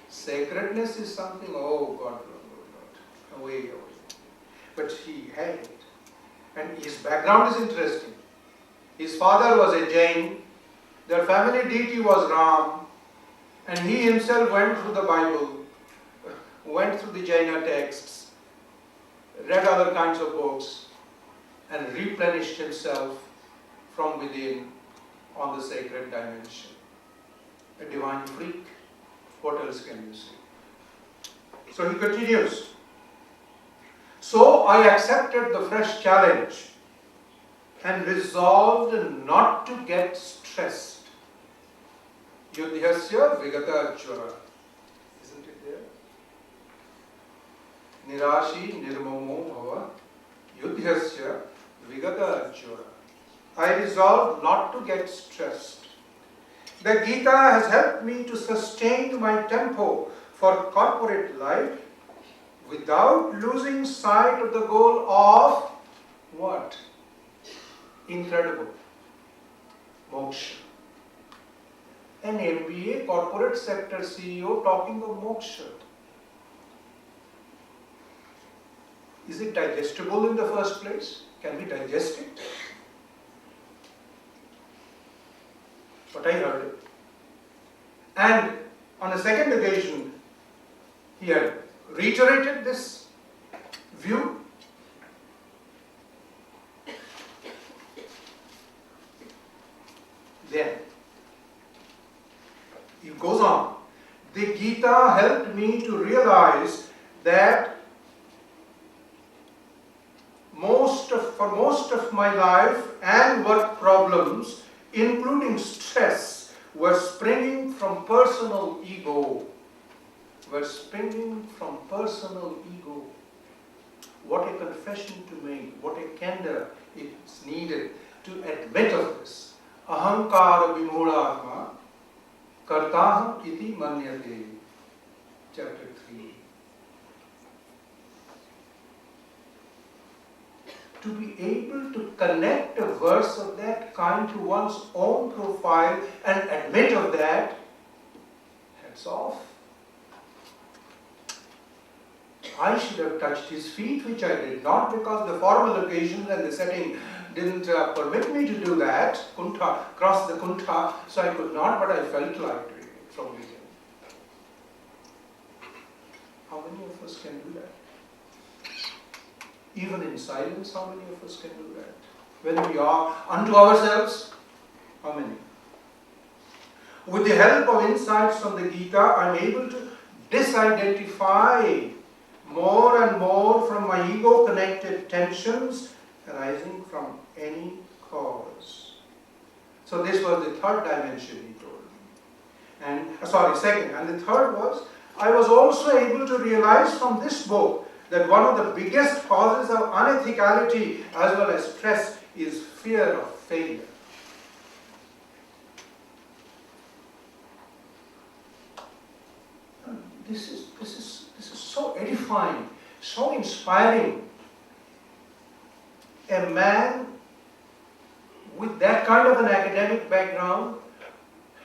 sacredness is something, oh God, away. But he had it. And his background is interesting. His father was a Jain, their family deity was Ram, and he himself went through the Bible, went through the Jaina texts, read other kinds of books, and replenished himself from within on the sacred dimension. A divine freak. What else can you say? So he continues. So I accepted the fresh challenge and resolved not to get stressed. Yudhyasya vigata jvara. Isn't it there? Nirashi nirmamo bhava. Yudhyasya vigata jvara. I resolved not to get stressed. The Gita has helped me to sustain my tempo for corporate life without losing sight of the goal of what? Incredible. Moksha. An MBA corporate sector CEO talking of moksha. Is it digestible in the first place? Can we digest it? But I heard it. And on a second occasion, he had reiterated this view. Then, he goes on. The Gita helped me to realize that for most of my life and work problems, including stress, were springing from personal ego. What a confession to make, what a candor is needed to admit of this. Ahankara vimudhatma kartaham iti manyate. Chapter 3. To be able to connect a verse of that kind to one's own profile and admit of that, hats off. I should have touched his feet, which I did not because the formal occasions and the setting didn't permit me to do that, cross the kuntha, so I could not, but I felt like doing it from within. How many of us can do that? Even in silence, how many of us can do that? When we are unto ourselves, how many? With the help of insights from the Gita, I am able to disidentify more and more from my ego-connected tensions arising from any cause. So this was the third dimension he told me. Second. And the third was, I was also able to realize from this book that one of the biggest causes of unethicality as well as stress is fear of failure. This is so edifying, so inspiring. A man with that kind of an academic background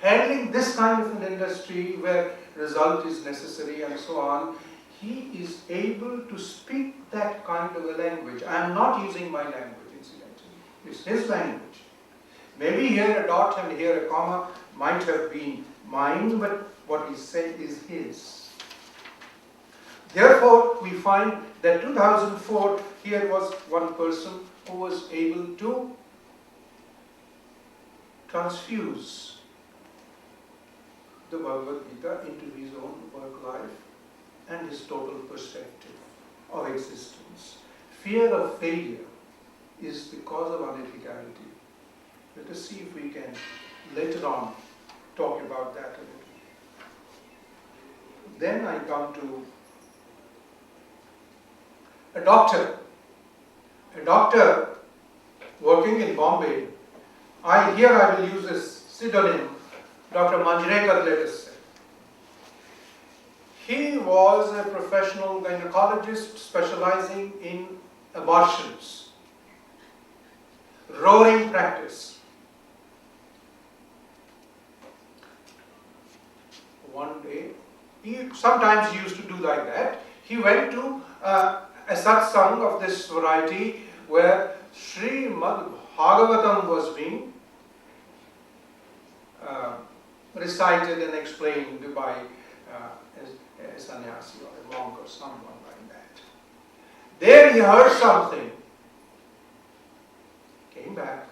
handling this kind of an industry where result is necessary and so on, he is able to speak that kind of a language. I am not using my language, incidentally. It's his language. Maybe here a dot and here a comma might have been mine, but what he said is his. Therefore, we find that 2004, here was one person who was able to transfuse the Bhagavad Gita into his own work life and his total perspective of existence. Fear of failure is the cause of unethicality. Let us see if we can later on talk about that a little. Then I come to a doctor working in Bombay. Here I will use a pseudonym, Dr. Manjrekar, let us say. He was a professional gynecologist specializing in abortions. Roaring practice. One day, sometimes he used to do like that. He went to a satsang of this variety where Srimad Bhagavatam was being recited and explained by a sannyasi or a monk or someone like that. There he heard something, came back,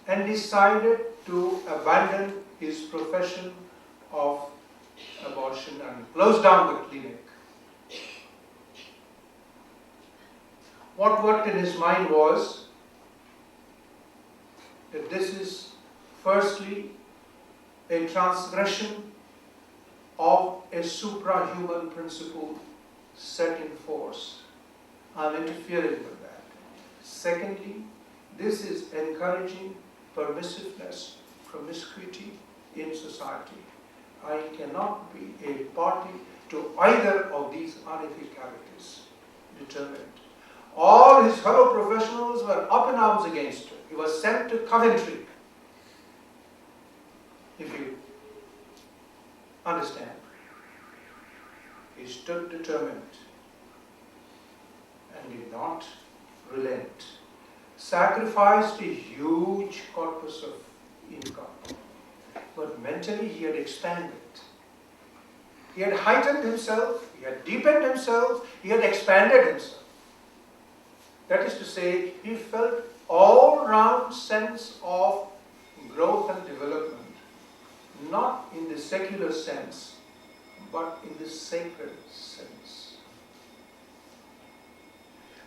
and decided to abandon his profession of abortion and close down the clinic. What worked in his mind was that this is firstly a transgression of a suprahuman principle set in force. I'm interfering with that. Secondly, this is encouraging permissiveness, promiscuity in society. I cannot be a party to either of these unethicalities. Determined. All his fellow professionals were up in arms against him. He was sent to Coventry. If you understand. He stood determined and did not relent. Sacrificed a huge corpus of income. But mentally he had expanded. He had heightened himself, he had deepened himself, he had expanded himself. That is to say, he felt all-round sense of growth and development, not in the secular sense, but in the sacred sense.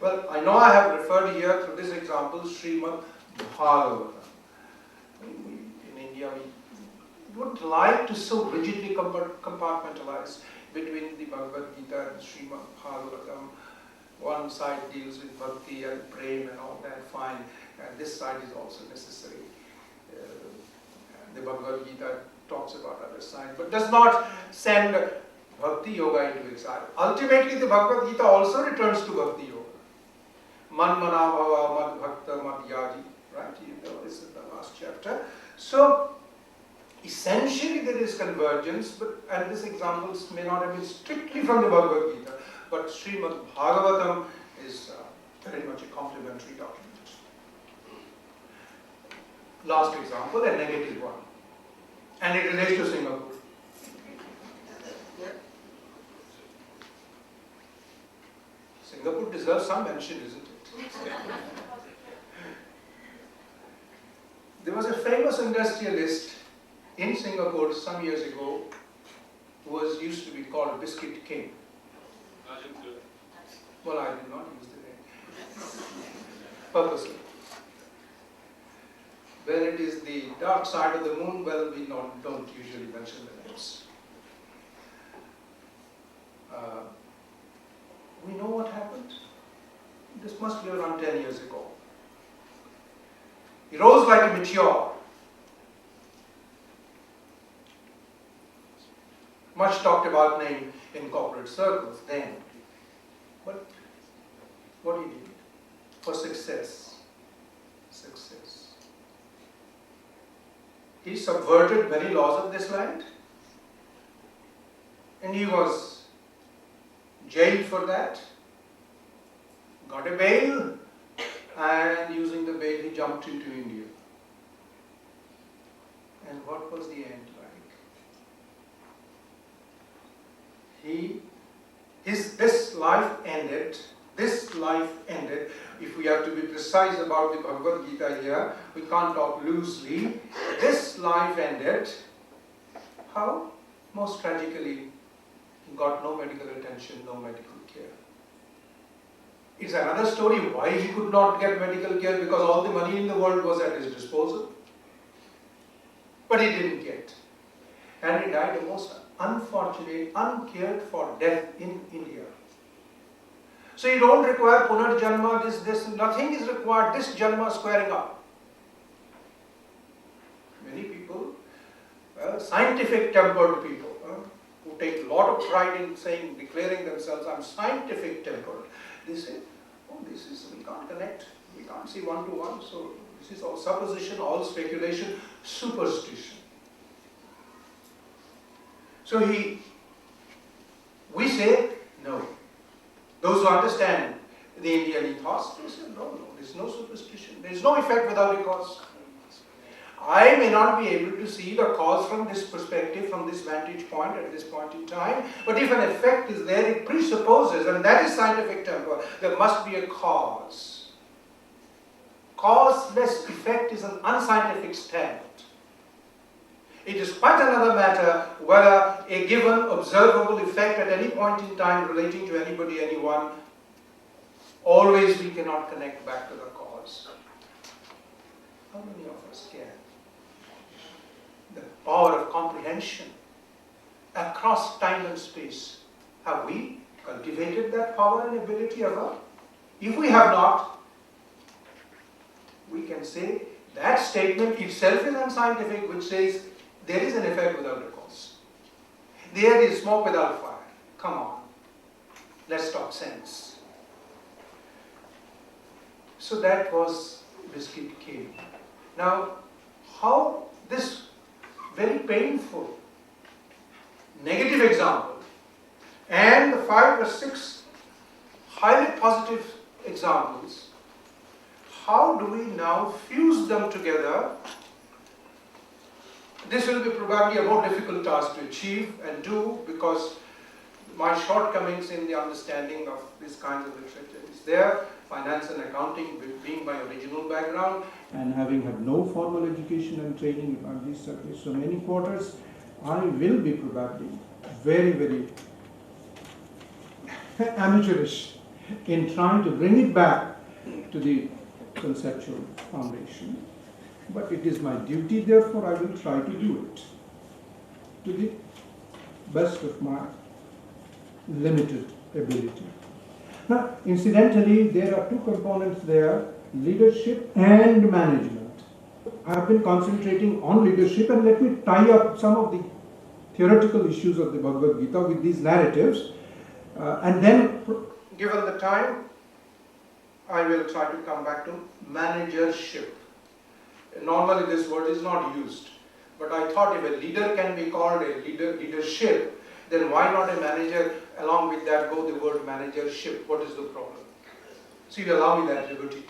Well, I know I have referred here through this example, Srimad Bhagavatam. In India, we wouldn't like to so rigidly compartmentalize between the Bhagavad Gita and Srimad Bhagavatam. One side deals with bhakti and prema and all that, fine. And this side is also necessary. The Bhagavad Gita talks about other side, but does not send bhakti yoga into exile. Ultimately, the Bhagavad Gita also returns to bhakti yoga. Man mana bhava mad bhakta mad yaji. Right? You know, this is the last chapter. So, essentially there is convergence, and these examples may not have been strictly from the Bhagavad Gita, but Srimad Bhagavatam is very much a complementary document. Last example, a negative one. And it relates to Singapore. Singapore deserves some mention, isn't it? There was a famous industrialist in Singapore some years ago who used to be called Biscuit King. Well, I did not use the name purposely. When it is the dark side of the moon, well, we don't usually mention the names. We know what happened. This must be around 10 years ago. He rose like a meteor. Much talked about name in corporate circles then. But what he did for success. He he subverted many laws of this land, and he was jailed for that, got a bail, and using the bail he jumped into India. And what was the end like? This life ended. If we have to be precise about the Bhagavad Gita here, we can't talk loosely. This life ended. How? Most tragically, he got no medical attention, no medical care. It's another story why he could not get medical care, because all the money in the world was at his disposal. But he didn't get. And he died a most unfortunate, uncared for death in India. So you don't require punarjanma, nothing is required, this janma squaring up. Many people, scientific tempered people, who take a lot of pride in declaring themselves, I'm scientific tempered. They say, oh, we can't connect, we can't see one to one, so this is all supposition, all speculation, superstition. So we say, no. Those who understand the Indian ethos, they say, no, there is no superstition. There is no effect without a cause. I may not be able to see the cause from this perspective, from this vantage point at this point in time, but if an effect is there, it presupposes, and that is scientific temper, there must be a cause. Causeless effect is an unscientific stand. It is quite another matter whether a given observable effect at any point in time relating to anybody, anyone, always we cannot connect back to the cause. How many of us can? The power of comprehension across time and space. Have we cultivated that power and ability ever? If we have not, we can say that statement itself is unscientific, which says there is an effect without a cause. There is smoke without fire. Come on. Let's talk sense. So that was Biscuit Cave. Now, how this very painful negative example and the 5 or 6 highly positive examples, how do we now fuse them together? This will be probably a more difficult task to achieve and do, because my shortcomings in the understanding of this kind of literature is there. Finance and accounting being my original background, and having had no formal education and training on these subjects for many quarters, I will be probably very, very amateurish in trying to bring it back to the conceptual foundation. But it is my duty, therefore I will try to do it to the best of my limited ability. Now, incidentally, there are 2 components there, leadership and management. I have been concentrating on leadership, and let me tie up some of the theoretical issues of the Bhagavad Gita with these narratives, and then, given the time, I will try to come back to managership. Normally this word is not used, but I thought if a leader can be called a leadership, then why not a manager? Along with that go the word managership. What is the problem? So you allow me that liberty.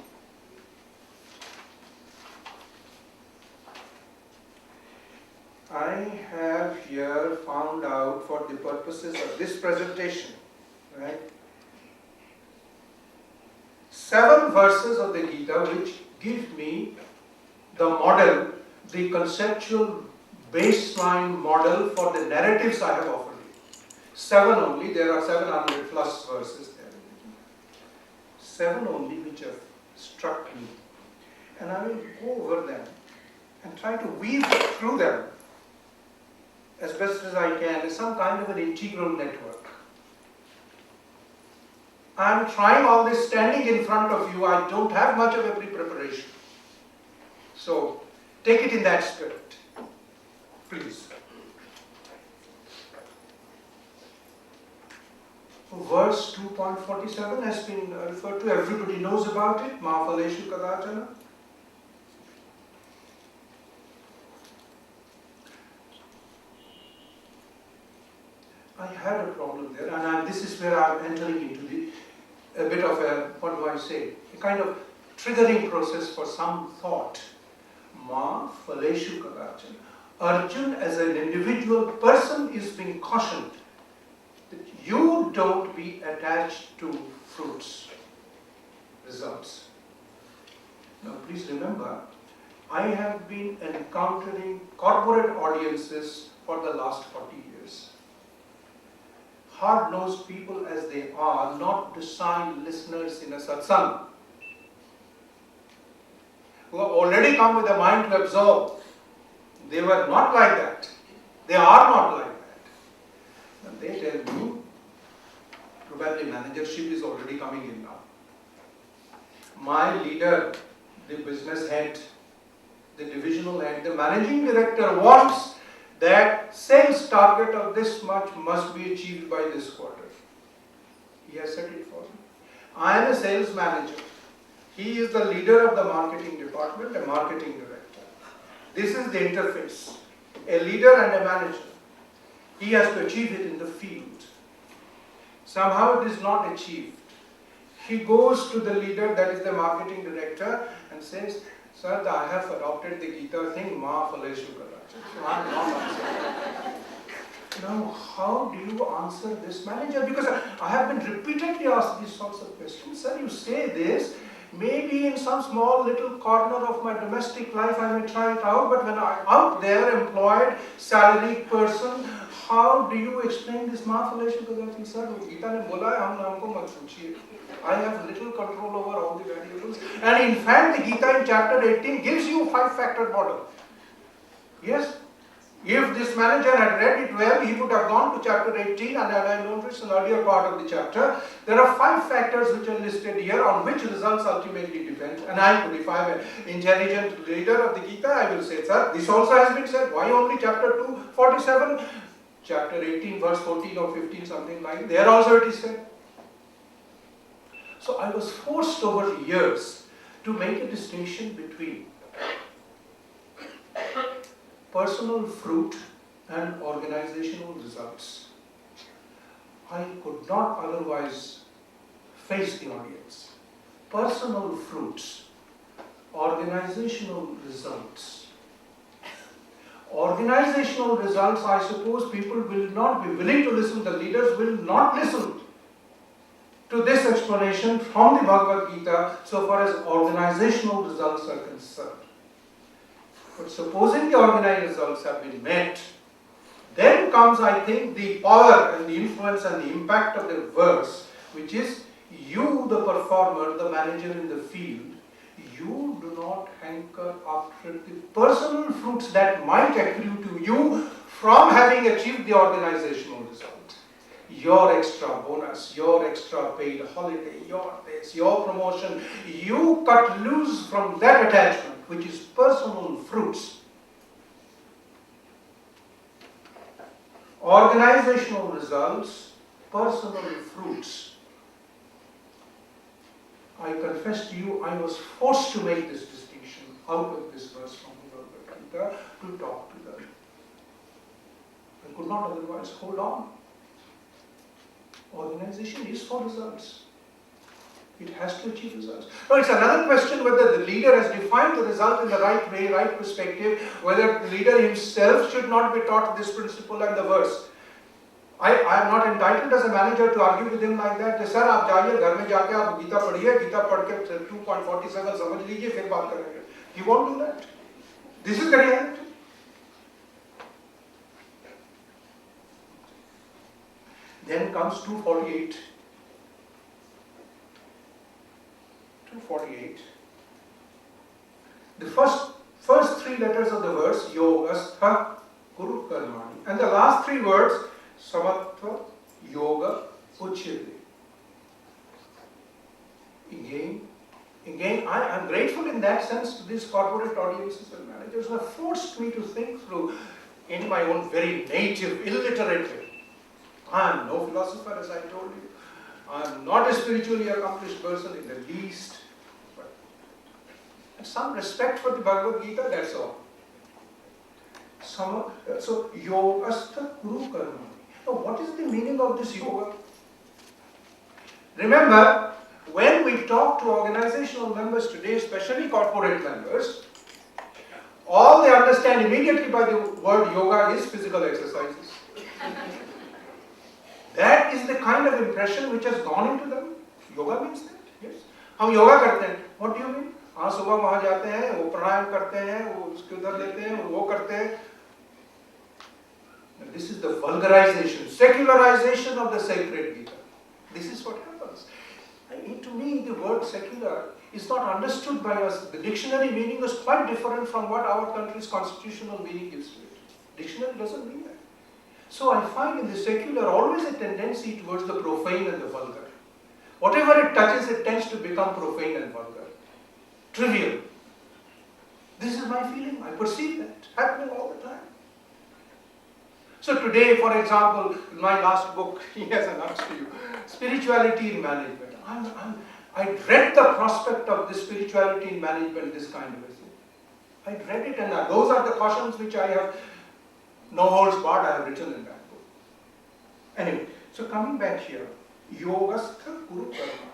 I have here found out, for the purposes of this presentation, right, 7 verses of the Gita which give me the model, the conceptual baseline model for the narratives I have offered you. 7 only, there are 700 plus verses there. 7 only which have struck me. And I will go over them and try to weave through them as best as I can as some kind of an integral network. I am trying all this standing in front of you. I don't have much of a pre-preparation. So, take it in that spirit, please. Verse 2.47 has been referred to, everybody knows about it, Mahaphaleshu Kadachana. had a problem there, and this is where I'm entering into a bit of a, what do I say, a kind of triggering process for some thought. Ma Phaleshu Kadachan. Arjun as an individual person is being cautioned that you don't be attached to fruits, results. Now please remember, I have been encountering corporate audiences for the last 40 years. Hard-nosed people as they are, not docile listeners in a satsang, who have already come with a mind to absorb. They were not like that. They are not like that. And they tell me, probably managership is already coming in now. My leader, the business head, the divisional head, the managing director wants that sales target of this much must be achieved by this quarter. He has set it for me. I am a sales manager. He is the leader of the marketing department, a marketing director. This is the interface, a leader and a manager. He has to achieve it in the field. Somehow it is not achieved. He goes to the leader, that is the marketing director, and says, "Sir, I have adopted the Gita thing, Ma Phaleshu Kadachan." So I'm not answering. Now, how do you answer this manager? Because I have been repeatedly asked these sorts of questions. Sir, you say this, maybe in some small little corner of my domestic life I may try it out, but when I'm out there, employed, salaried person, how do you explain this Ma Phaleshu Kadachan? Sir, Gita ne bola hai, humko mat puchiye. I have little control over all the variables. And in fact, the Gita in chapter 18 gives you 5-factor model. Yes? If this manager had read it well, he would have gone to chapter 18, and I noticed an earlier part of the chapter. There are 5 factors which are listed here on which results ultimately depend. And I could, if I am an intelligent reader of the Gita, I will say, sir, this also has been said. Why only chapter 247? Chapter 18, verse 14 or 15, something like that. There also it is said. So I was forced over years to make a distinction between personal fruit and organizational results. I could not otherwise face the audience. Personal fruits, organizational results. Organizational results, I suppose people will not be willing to listen, the leaders will not listen to this explanation from the Bhagavad Gita so far as organizational results are concerned. But supposing the organized results have been met, then comes, I think, the power and the influence and the impact of the verse, which is you, the performer, the manager in the field, you do not hanker after the personal fruits that might accrue to you from having achieved the organizational result. Your extra bonus, your extra paid holiday, your this, your promotion, you cut loose from that attachment, which is personal fruits. Organizational results, personal fruits. I confess to you, I was forced to make this distinction out of this verse from the Bhagavad Gita to talk to them. I could not otherwise hold on. Organization is for results. It has to achieve results. Now it's another question whether the leader has defined the result in the right way, right perspective, whether the leader himself should not be taught this principle and the verse. I am not entitled as a manager to argue with him like that. Sir, आप जाइए घर में जाके आप गीता पढ़िए, गीता पढ़ के 2.47 समझ लीजिए, फिर बात करेंगे. He won't do that. This is the reality. Then comes 248. 248. The first 3 letters of the verse, Yogastha Kuru Karmani. And the last 3 words, Samatva Yoga Uchyate. Again, I am grateful in that sense to these corporate audiences and managers who have forced me to think through in my own very native, illiterate way. I am no philosopher, as I told you. I am not a spiritually accomplished person in the least. But some respect for the Bhagavad Gita, that's all. So, Yogastha Kuru Karmani. So what is the meaning of this yoga? Remember, when we talk to organizational members today, especially corporate members, all they understand immediately by the word yoga is physical exercises. That is the kind of impression which has gone into them. Yoga means that, yes. हम योगा करते हैं. What do you mean? हाँ, सुबह वहाँ जाते हैं, वो प्राणायाम करते हैं, वो उसके उधर लेते हैं, वो करते हैं. This is the vulgarization, secularization of the sacred Gita. This is what happens. And to me, the word secular is not understood by us. The dictionary meaning is quite different from what our country's constitutional meaning gives to it. Dictionary doesn't mean that. So I find in the secular always a tendency towards the profane and the vulgar. Whatever it touches, it tends to become profane and vulgar. Trivial. This is my feeling. I perceive that happening all the time. So today, for example, in my last book, he has announced to you, Spirituality in Management. I dread the prospect of this spirituality in management, this kind of a thing. I dread it, and those are the cautions which I have, no holds barred, I have written in that book. Anyway, so coming back here, Yogastha Kuru Karma.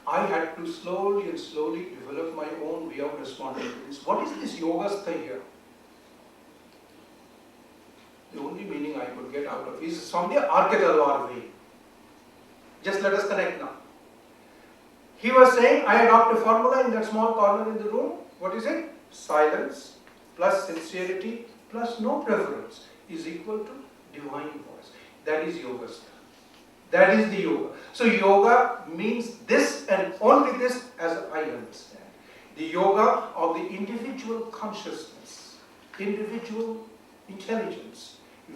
I had to slowly and slowly develop my own way of responding to this. What is this Yogastha here? The only meaning I could get out of is from the Arketalwar way. Just let us connect now. He was saying, I adopt a formula in that small corner in the room. What is it? Silence plus sincerity plus no preference is equal to divine voice. That is Yogastha. That is the yoga. So yoga means this and only this as I understand. The yoga of the individual consciousness, individual intelligence,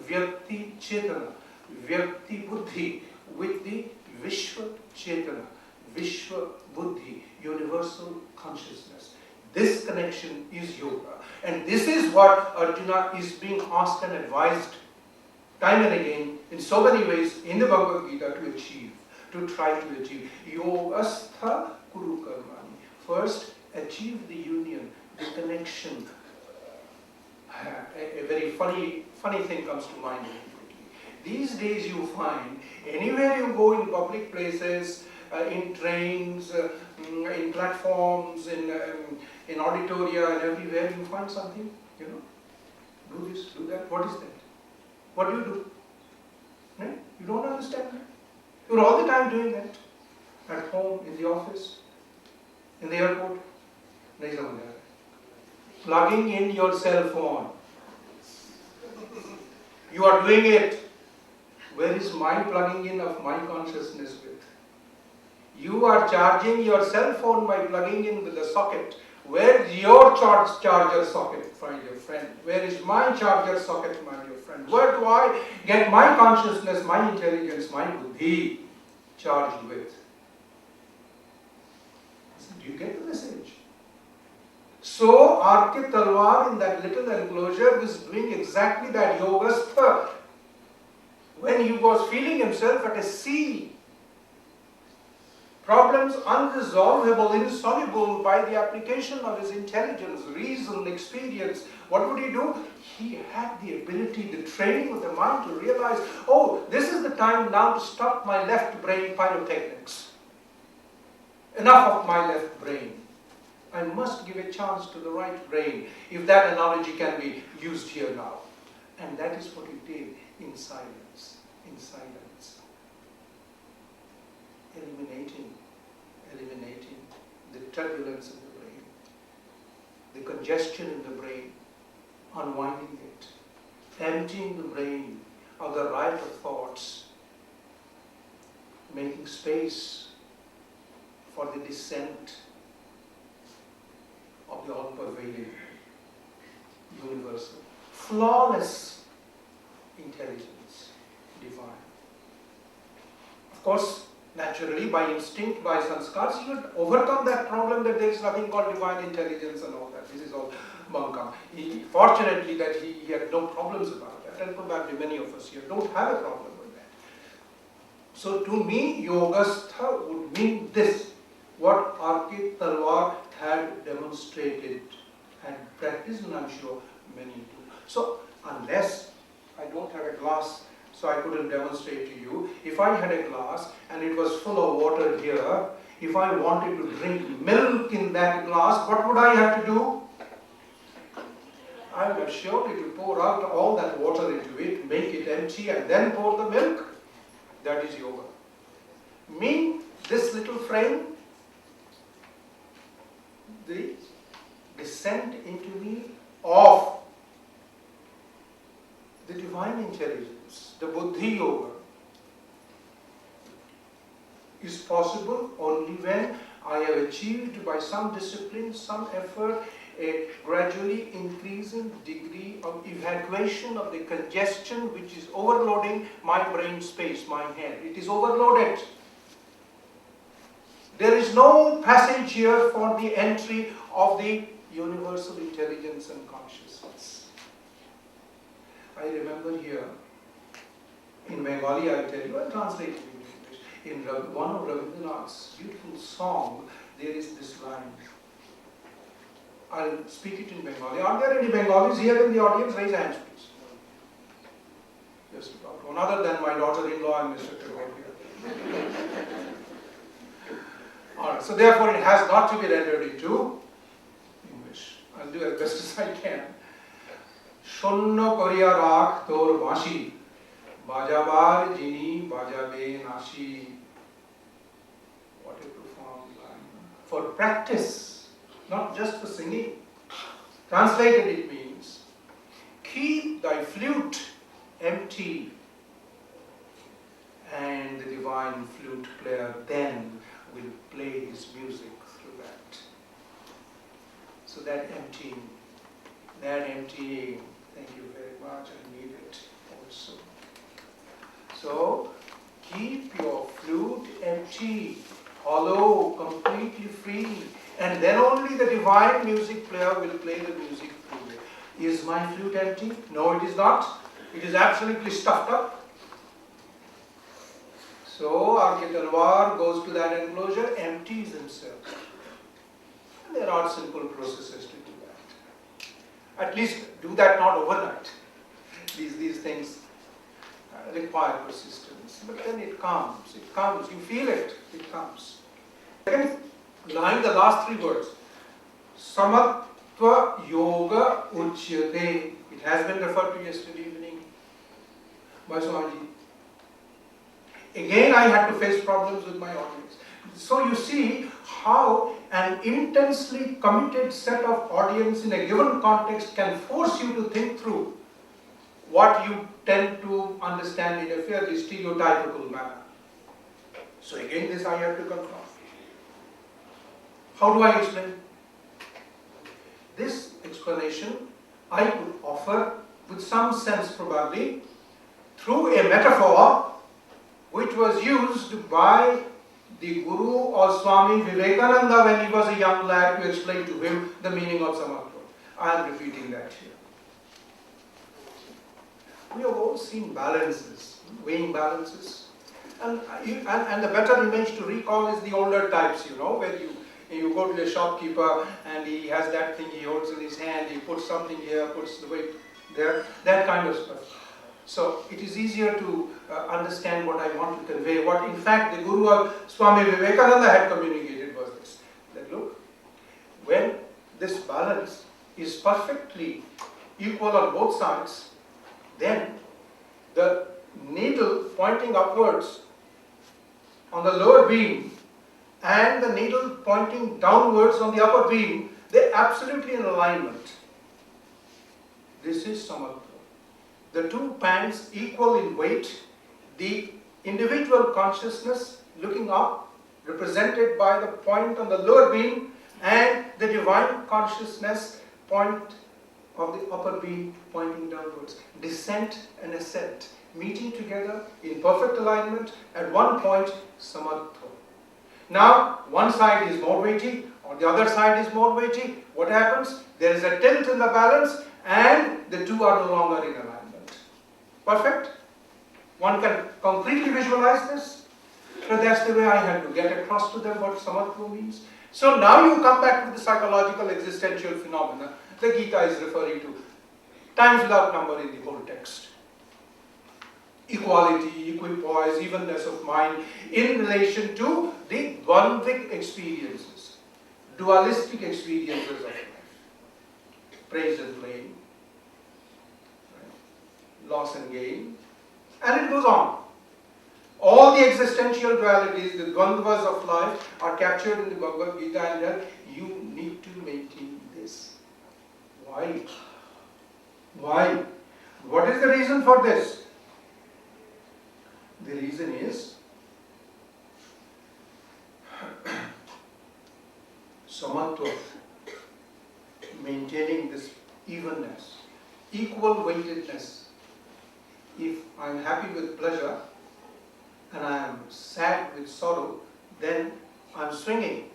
Vyakti Chetana, Vyakti Buddhi with the Vishwa Chetana, Vishwa Buddhi, universal consciousness. This connection is yoga. And this is what Arjuna is being asked and advised time and again in so many ways in the Bhagavad Gita to achieve, to try to achieve. Yogastha Kuru Karmani. First, achieve the union, the connection. A very funny thing comes to mind immediately. These days you find, anywhere you go in public places, in trains, in platforms, in auditoria and everywhere, you find something, do this, do that. What is that? What do you do? Right? You don't understand that. You're all the time doing that. At home, in the office, in the airport. Nahi samajh aa raha. Plugging in your cell phone. You are doing it. Where is my plugging in of my consciousness with? You are charging your cell phone by plugging in with the socket. Where is your charger socket, my dear friend? Where is my charger socket, my dear friend? Where do I get my consciousness, my intelligence, my buddhi charged with? Do you get the message? So, R.K. Talwar in that little enclosure was doing exactly that Yogastha. When he was feeling himself at a sea, problems unresolvable, insoluble by the application of his intelligence, reason, experience, what would he do? He had the ability, the training of the mind to realize, oh, this is the time now to stop my left brain pyrotechnics. Enough of my left brain. I must give a chance to the right brain, if that analogy can be used here now. And that is what he did in silence, eliminating the turbulence in the brain, the congestion in the brain, unwinding it, emptying the brain of the riot of thoughts, making space for the descent of the all-pervading, universal, flawless intelligence, divine. Of course, naturally, by instinct, by sanskars, he would overcome that problem that there is nothing called divine intelligence and all that. This is all bunkam. Fortunately, that he had no problems about that, and probably many of us here don't have a problem with that. So to me, Yogastha would mean this, what R.K. Talwar had demonstrated and practiced, and I'm sure many do. So unless I don't have a glass, so I couldn't demonstrate to you. If I had a glass and it was full of water here, if I wanted to drink milk in that glass, what would I have to do? I would have surely to pour out all that water into it, make it empty, and then pour the milk. That is yoga. Me, this little frame, the descent into me of the divine intelligence, the Buddhi Yoga, is possible only when I have achieved by some discipline, some effort, a gradually increasing degree of evacuation of the congestion which is overloading my brain space, my head. It is overloaded. There is no passage here for the entry of the universal intelligence and consciousness. I remember here, in Bengali I tell you, I translate it in English. In one of Rabindranath's beautiful song, there is this line. I'll speak it in Bengali. Are there any Bengalis here in the audience? Raise hands, please. Yes, one other than my daughter-in-law and Mr. Chakraborthy. Alright, so therefore it has got to be rendered into English. I'll do as best as I can. Shonno koriya rakh tor bashi, bajabar jini bajabe nashi. What a profound line. For practice, not just for singing. Translated it means, keep thy flute empty, and the divine flute player then will play his music through that. So that emptying, thank you very much, I need it also. So, keep your flute empty, hollow, completely free, and then only the divine music player will play the music through it. Is my flute empty? No, it is not. It is absolutely stuffed up. So, R.K. Talwar goes to that enclosure, empties himself. And there are simple processes to do that. At least do that not overnight. These things require persistence. But then it comes, you feel it, it comes. Second line, the last three words. Samatva Yoga Uchyate. It has been referred to yesterday evening by Swamiji. Again, I had to face problems with my audience. So you see how an intensely committed set of audience in a given context can force you to think through what you tend to understand in a fairly stereotypical manner. So again, this I have to confront. How do I explain? This explanation I could offer with some sense probably through a metaphor which was used by the Guru or Swami Vivekananda when he was a young lad to explain to him the meaning of samatva. I am repeating that here. We have all seen balances, weighing balances. And the better image to recall is the older types, where you go to a shopkeeper and he has that thing he holds in his hand, he puts something here, puts the weight there, that kind of stuff. So it is easier to understand what I want to convey. What in fact the Guru of Swami Vivekananda had communicated was this. That look, when this balance is perfectly equal on both sides, then the needle pointing upwards on the lower beam and the needle pointing downwards on the upper beam, they're absolutely in alignment. This is samatva. The two pans equal in weight, the individual consciousness looking up, represented by the point on the lower beam, and the divine consciousness point of the upper beam pointing downwards. Descent and ascent, meeting together in perfect alignment at one point, samatva. Now, one side is more weighty, or the other side is more weighty. What happens? There is a tilt in the balance, and the two are no longer in alignment. Perfect? One can concretely visualize this. So that's the way I had to get across to them what samatva means. So now you come back to the psychological existential phenomena the Gita is referring to. Times without number in the whole text. equality, equipoise, evenness of mind in relation to the dvandvic experiences, dualistic experiences of life. Praise and blame, right? Loss and gain, and it goes on. All the existential dualities, the dvandvas of life are captured in the Bhagavad Gita, and that you need to maintain this. Why? Why? What is the reason for this? The reason is samatva, maintaining this evenness, equal weightedness. If I am happy with pleasure and I am sad with sorrow, then I am swinging.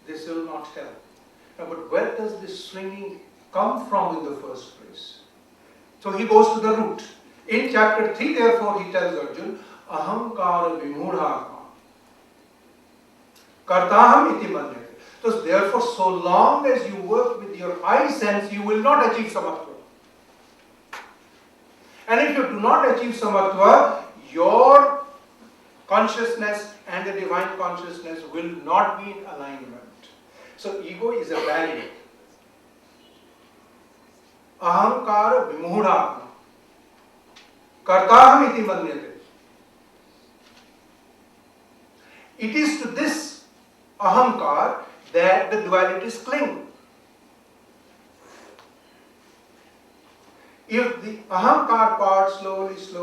This will not help. Now, but where does this swinging come from in the first place? So he goes to the root. In chapter 3, therefore, he tells Arjuna, ahankara vimudhātma kartaham iti manyate. So therefore, so long as you work with your I sense, you will not achieve samatva. And if you do not achieve samatva, your consciousness and the divine consciousness will not be in alignment. So ego is a barrier. Ahankara vimudhātma kartaham iti manyate. It is to this ahankar that the dualities cling. If the ahankar part slowly is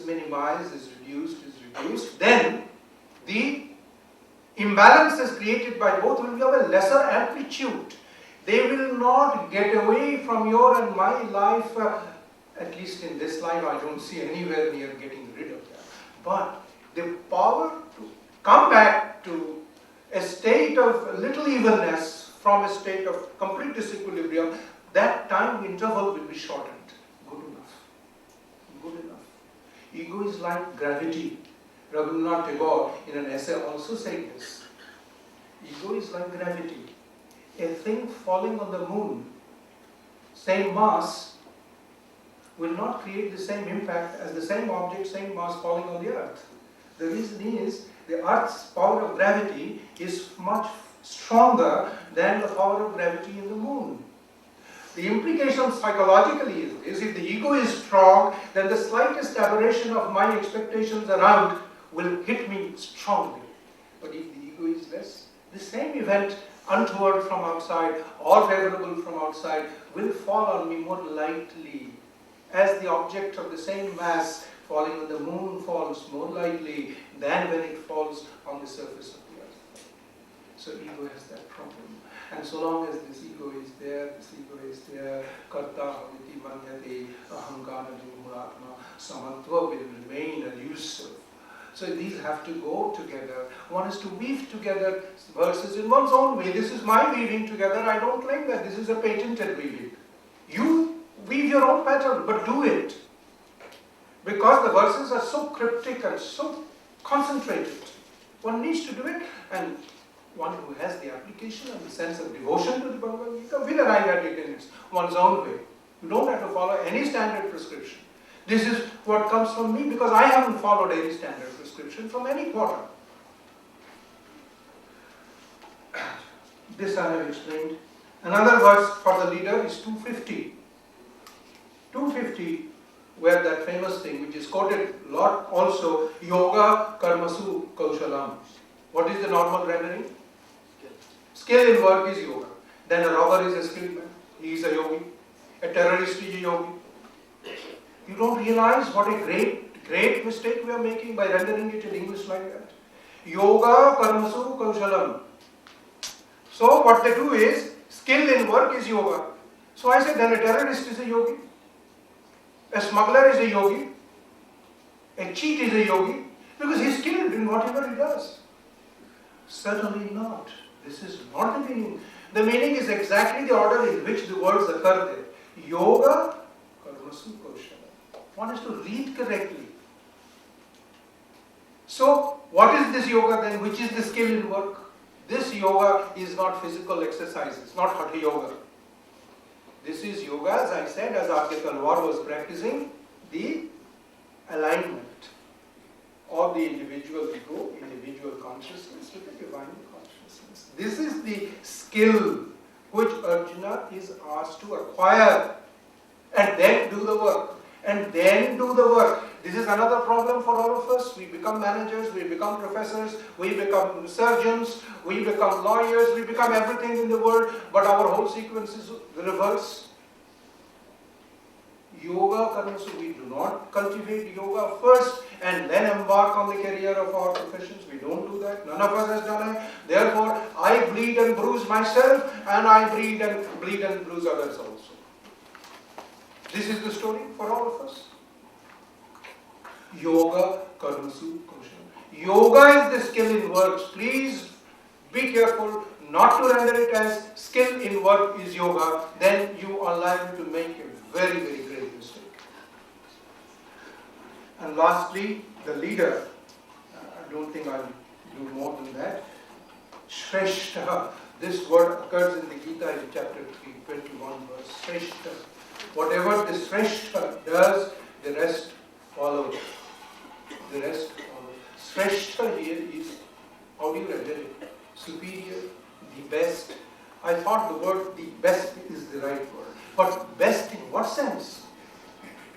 minimized, is reduced, then the imbalances created by both will be of a lesser amplitude. They will not get away from your and my life, at least in this life I don't see anywhere near getting rid of that. But the power to come back to a state of little evenness from a state of complete disequilibrium, that time interval will be shortened. Good enough. Good enough. Ego is like gravity. Rabindranath Tagore in an essay also said this. Ego is like gravity. A thing falling on the moon, same mass, will not create the same impact as the same object, same mass falling on the earth. The reason is the earth's power of gravity is much stronger than the power of gravity in the moon. The implication psychologically is this: if the ego is strong, then the slightest aberration of my expectations around will hit me strongly. But if the ego is less, the same event untoward from outside or favorable from outside will fall on me more lightly, as the object of the same mass falling on the moon falls more lightly than when it falls on the surface of the earth. So ego has that problem. And so long as this ego is there, karta iti manyate, ahankara vimudhātma, samatva will remain elusive. So these have to go together. One is to weave together verses in one's own way. This is my weaving together. I don't claim that this is a patented weaving. You weave your own pattern, but do it. Because the verses are so cryptic and so concentrated. One needs to do it, and one who has the application and the sense of devotion to the Bhagavad Gita will arrive at it in one's own way. You don't have to follow any standard prescription. This is what comes from me because I haven't followed any standard prescription from any quarter. This I have explained. Another verse for the leader is 250. 250, where that famous thing which is quoted a lot also, yoga karmasu kaushalam. What is the normal rendering? Skill in work is yoga. Then a robber is a skilled man. He is a yogi. A terrorist is a yogi. You don't realize what a great mistake we are making by rendering it in English like that. Yoga karmasu kaushalam. So what they do is, skill in work is yoga. So I said, then a terrorist is a yogi. A smuggler is a yogi. A cheat is a yogi. Because he is skilled in whatever he does. Certainly not. This is not the meaning. The meaning is exactly the order in which the words occur there. Yoga karmasu kaushalam. One has to read correctly. So, what is this yoga then? Which is the skill in work? This yoga is not physical exercises, not hatha yoga. This is yoga, as I said, as Arke Talwar was practicing, the alignment of the individual ego, individual consciousness with the divine consciousness. This is the skill which Arjuna is asked to acquire and then do the work. And then do the work. This is another problem for all of us. We become managers, we become professors, we become surgeons, we become lawyers, we become everything in the world, but our whole sequence is the reverse. Yoga karmasu, we do not cultivate yoga first and then embark on the career of our professions. We don't do that. None of us has done it. Therefore, I bleed and bruise myself, and I bleed and bruise others also. This is the story for all of us. Yoga karmasu kaushal. Yoga is the skill in works. Please be careful not to render it as skill in work is yoga. Then you are liable to make a very, very great mistake. And lastly, the leader. I don't think I'll do more than that. Shreshta. This word occurs in the Gita in chapter 3, 21 verse. Shreshta. Whatever the Shreshta does, the rest follows. The rest follows. Shreshta here is, how do you render it? Superior, the best. I thought the word the best is the right word. But best in what sense?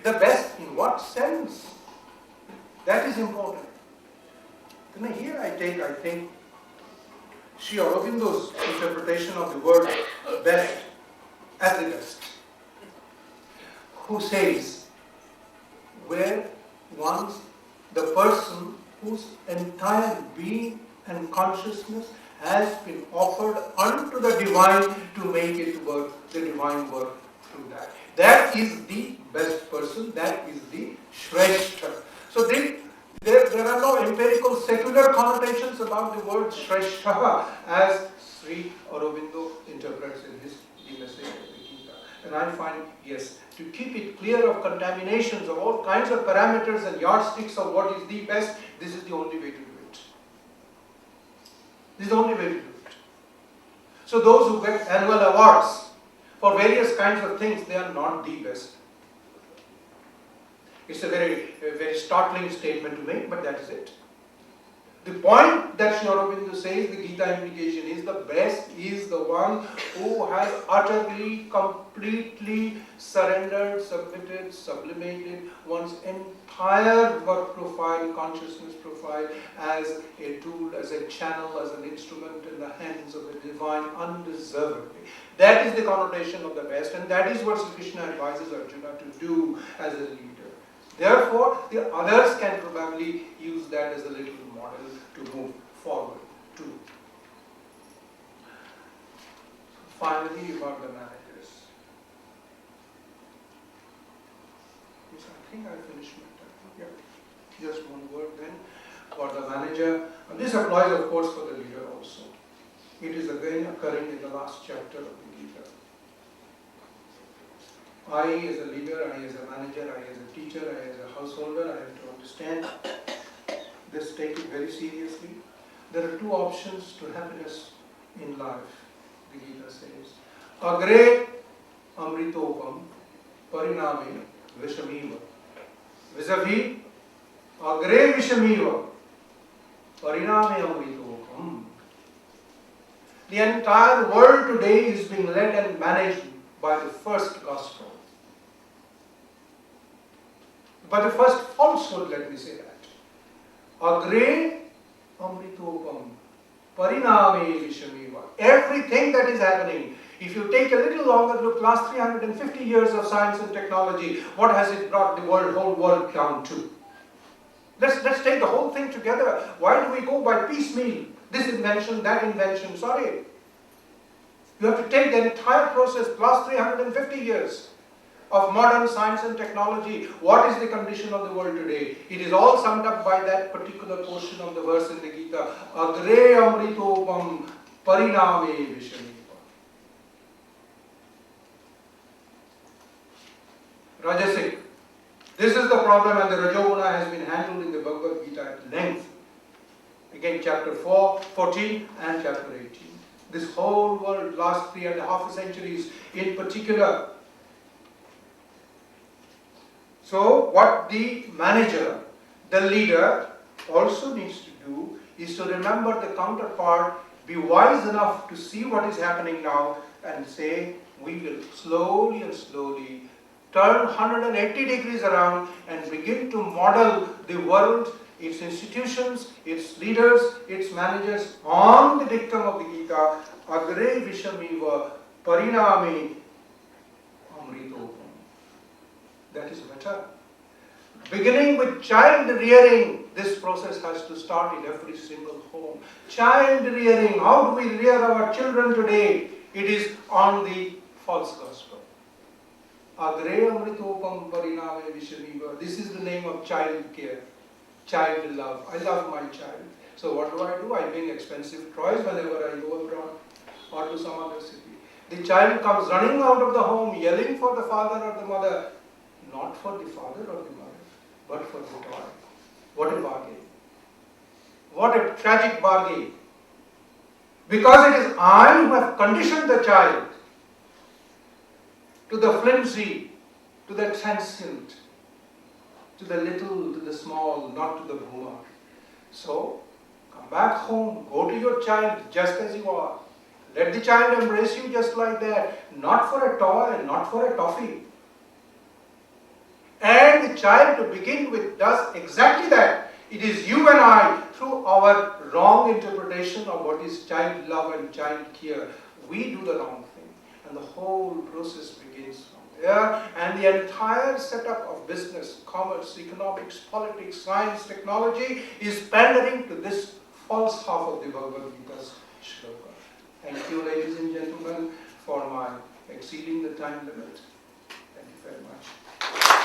The best in what sense? That is important. Then here I think, Sri Aurobindo's interpretation of the word best as the best, who says, where once the person whose entire being and consciousness has been offered unto the divine to make it work, the divine work through that. That is the best person, that is the Shreshta. So there are no empirical secular connotations about the word Shreshta as Sri Aurobindo interprets in his message of the Gita. And I find, yes, to keep it clear of contaminations of all kinds of parameters and yardsticks of what is the best, this is the only way to do it. This is the only way to do it. So those who get annual awards for various kinds of things, they are not the best. It's a very startling statement to make, but that is it. The point that Sri Aurobindo says, the Gita implication is, the best is the one who has utterly, completely surrendered, submitted, sublimated one's entire work profile, consciousness profile as a tool, as a channel, as an instrument in the hands of the divine undeservedly. That is the connotation of the best, and that is what Sri Krishna advises Arjuna to do as a leader. Therefore, the others can probably use that as a little model to move forward to. Finally, about the managers. Yes, I think I finished my time. Yeah. Just one word then about the manager. And this applies, of course, for the leader also. It is again occurring in the last chapter of the Gita. I as a leader, I as a manager, I as a teacher, I as a householder, I have to understand this, take it very seriously. There are two options to happiness in life, the Gita says. Agre amritopam pariname vishamiva. Vis-a-vis, agre vishamiva pariname amritopam. The entire world today is being led and managed by the first gospel. By the first falsehood, let me say that. Agre amritopam pariname vishamiva. Everything that is happening, if you take a little longer look, last 350 years of science and technology, what has it brought the whole world down to? Let's take the whole thing together. Why do we go by piecemeal? This invention, that invention, sorry. You have to take the entire process, plus 350 years of modern science and technology. What is the condition of the world today? It is all summed up by that particular portion of the verse in the Gita. Agre amritopam pariname vishamiva. Rajasic. This is the problem, and the Rajoguna has been handled in the Bhagavad Gita at length. Again, chapter 4, 14 and chapter 18. This whole world, last 3.5 centuries in particular. So what the manager, the leader also needs to do is to remember the counterpart, be wise enough to see what is happening now and say, we will slowly and slowly turn 180 degrees around and begin to model the world, its institutions, its leaders, its managers on the dictum of the Gita, agre vishamiva parinami amritopam. That is better. Beginning with child rearing, this process has to start in every single home. Child rearing, how do we rear our children today? It is on the false gospel. Agre amritopam pariname vishamiva. This is the name of child care, child love. I love my child. So what do? I bring expensive toys whenever I go abroad or to some other city. The child comes running out of the home, yelling for the father or the mother. Not for the father or the mother, but for the toy. What a bargain. What a tragic bargain. Because it is I who have conditioned the child to the flimsy, to the transient, to the little, to the small, not to the bhuma. So, come back home, go to your child just as you are. Let the child embrace you just like that, not for a toy, not for a toffee. And the child to begin with does exactly that. It is you and I, through our wrong interpretation of what is child love and child care, we do the wrong thing. And the whole process begins from there. And the entire setup of business, commerce, economics, politics, science, technology is pandering to this false half of the Bhagavad Gita's shloka. Thank you, ladies and gentlemen, for my exceeding the time limit. Thank you very much.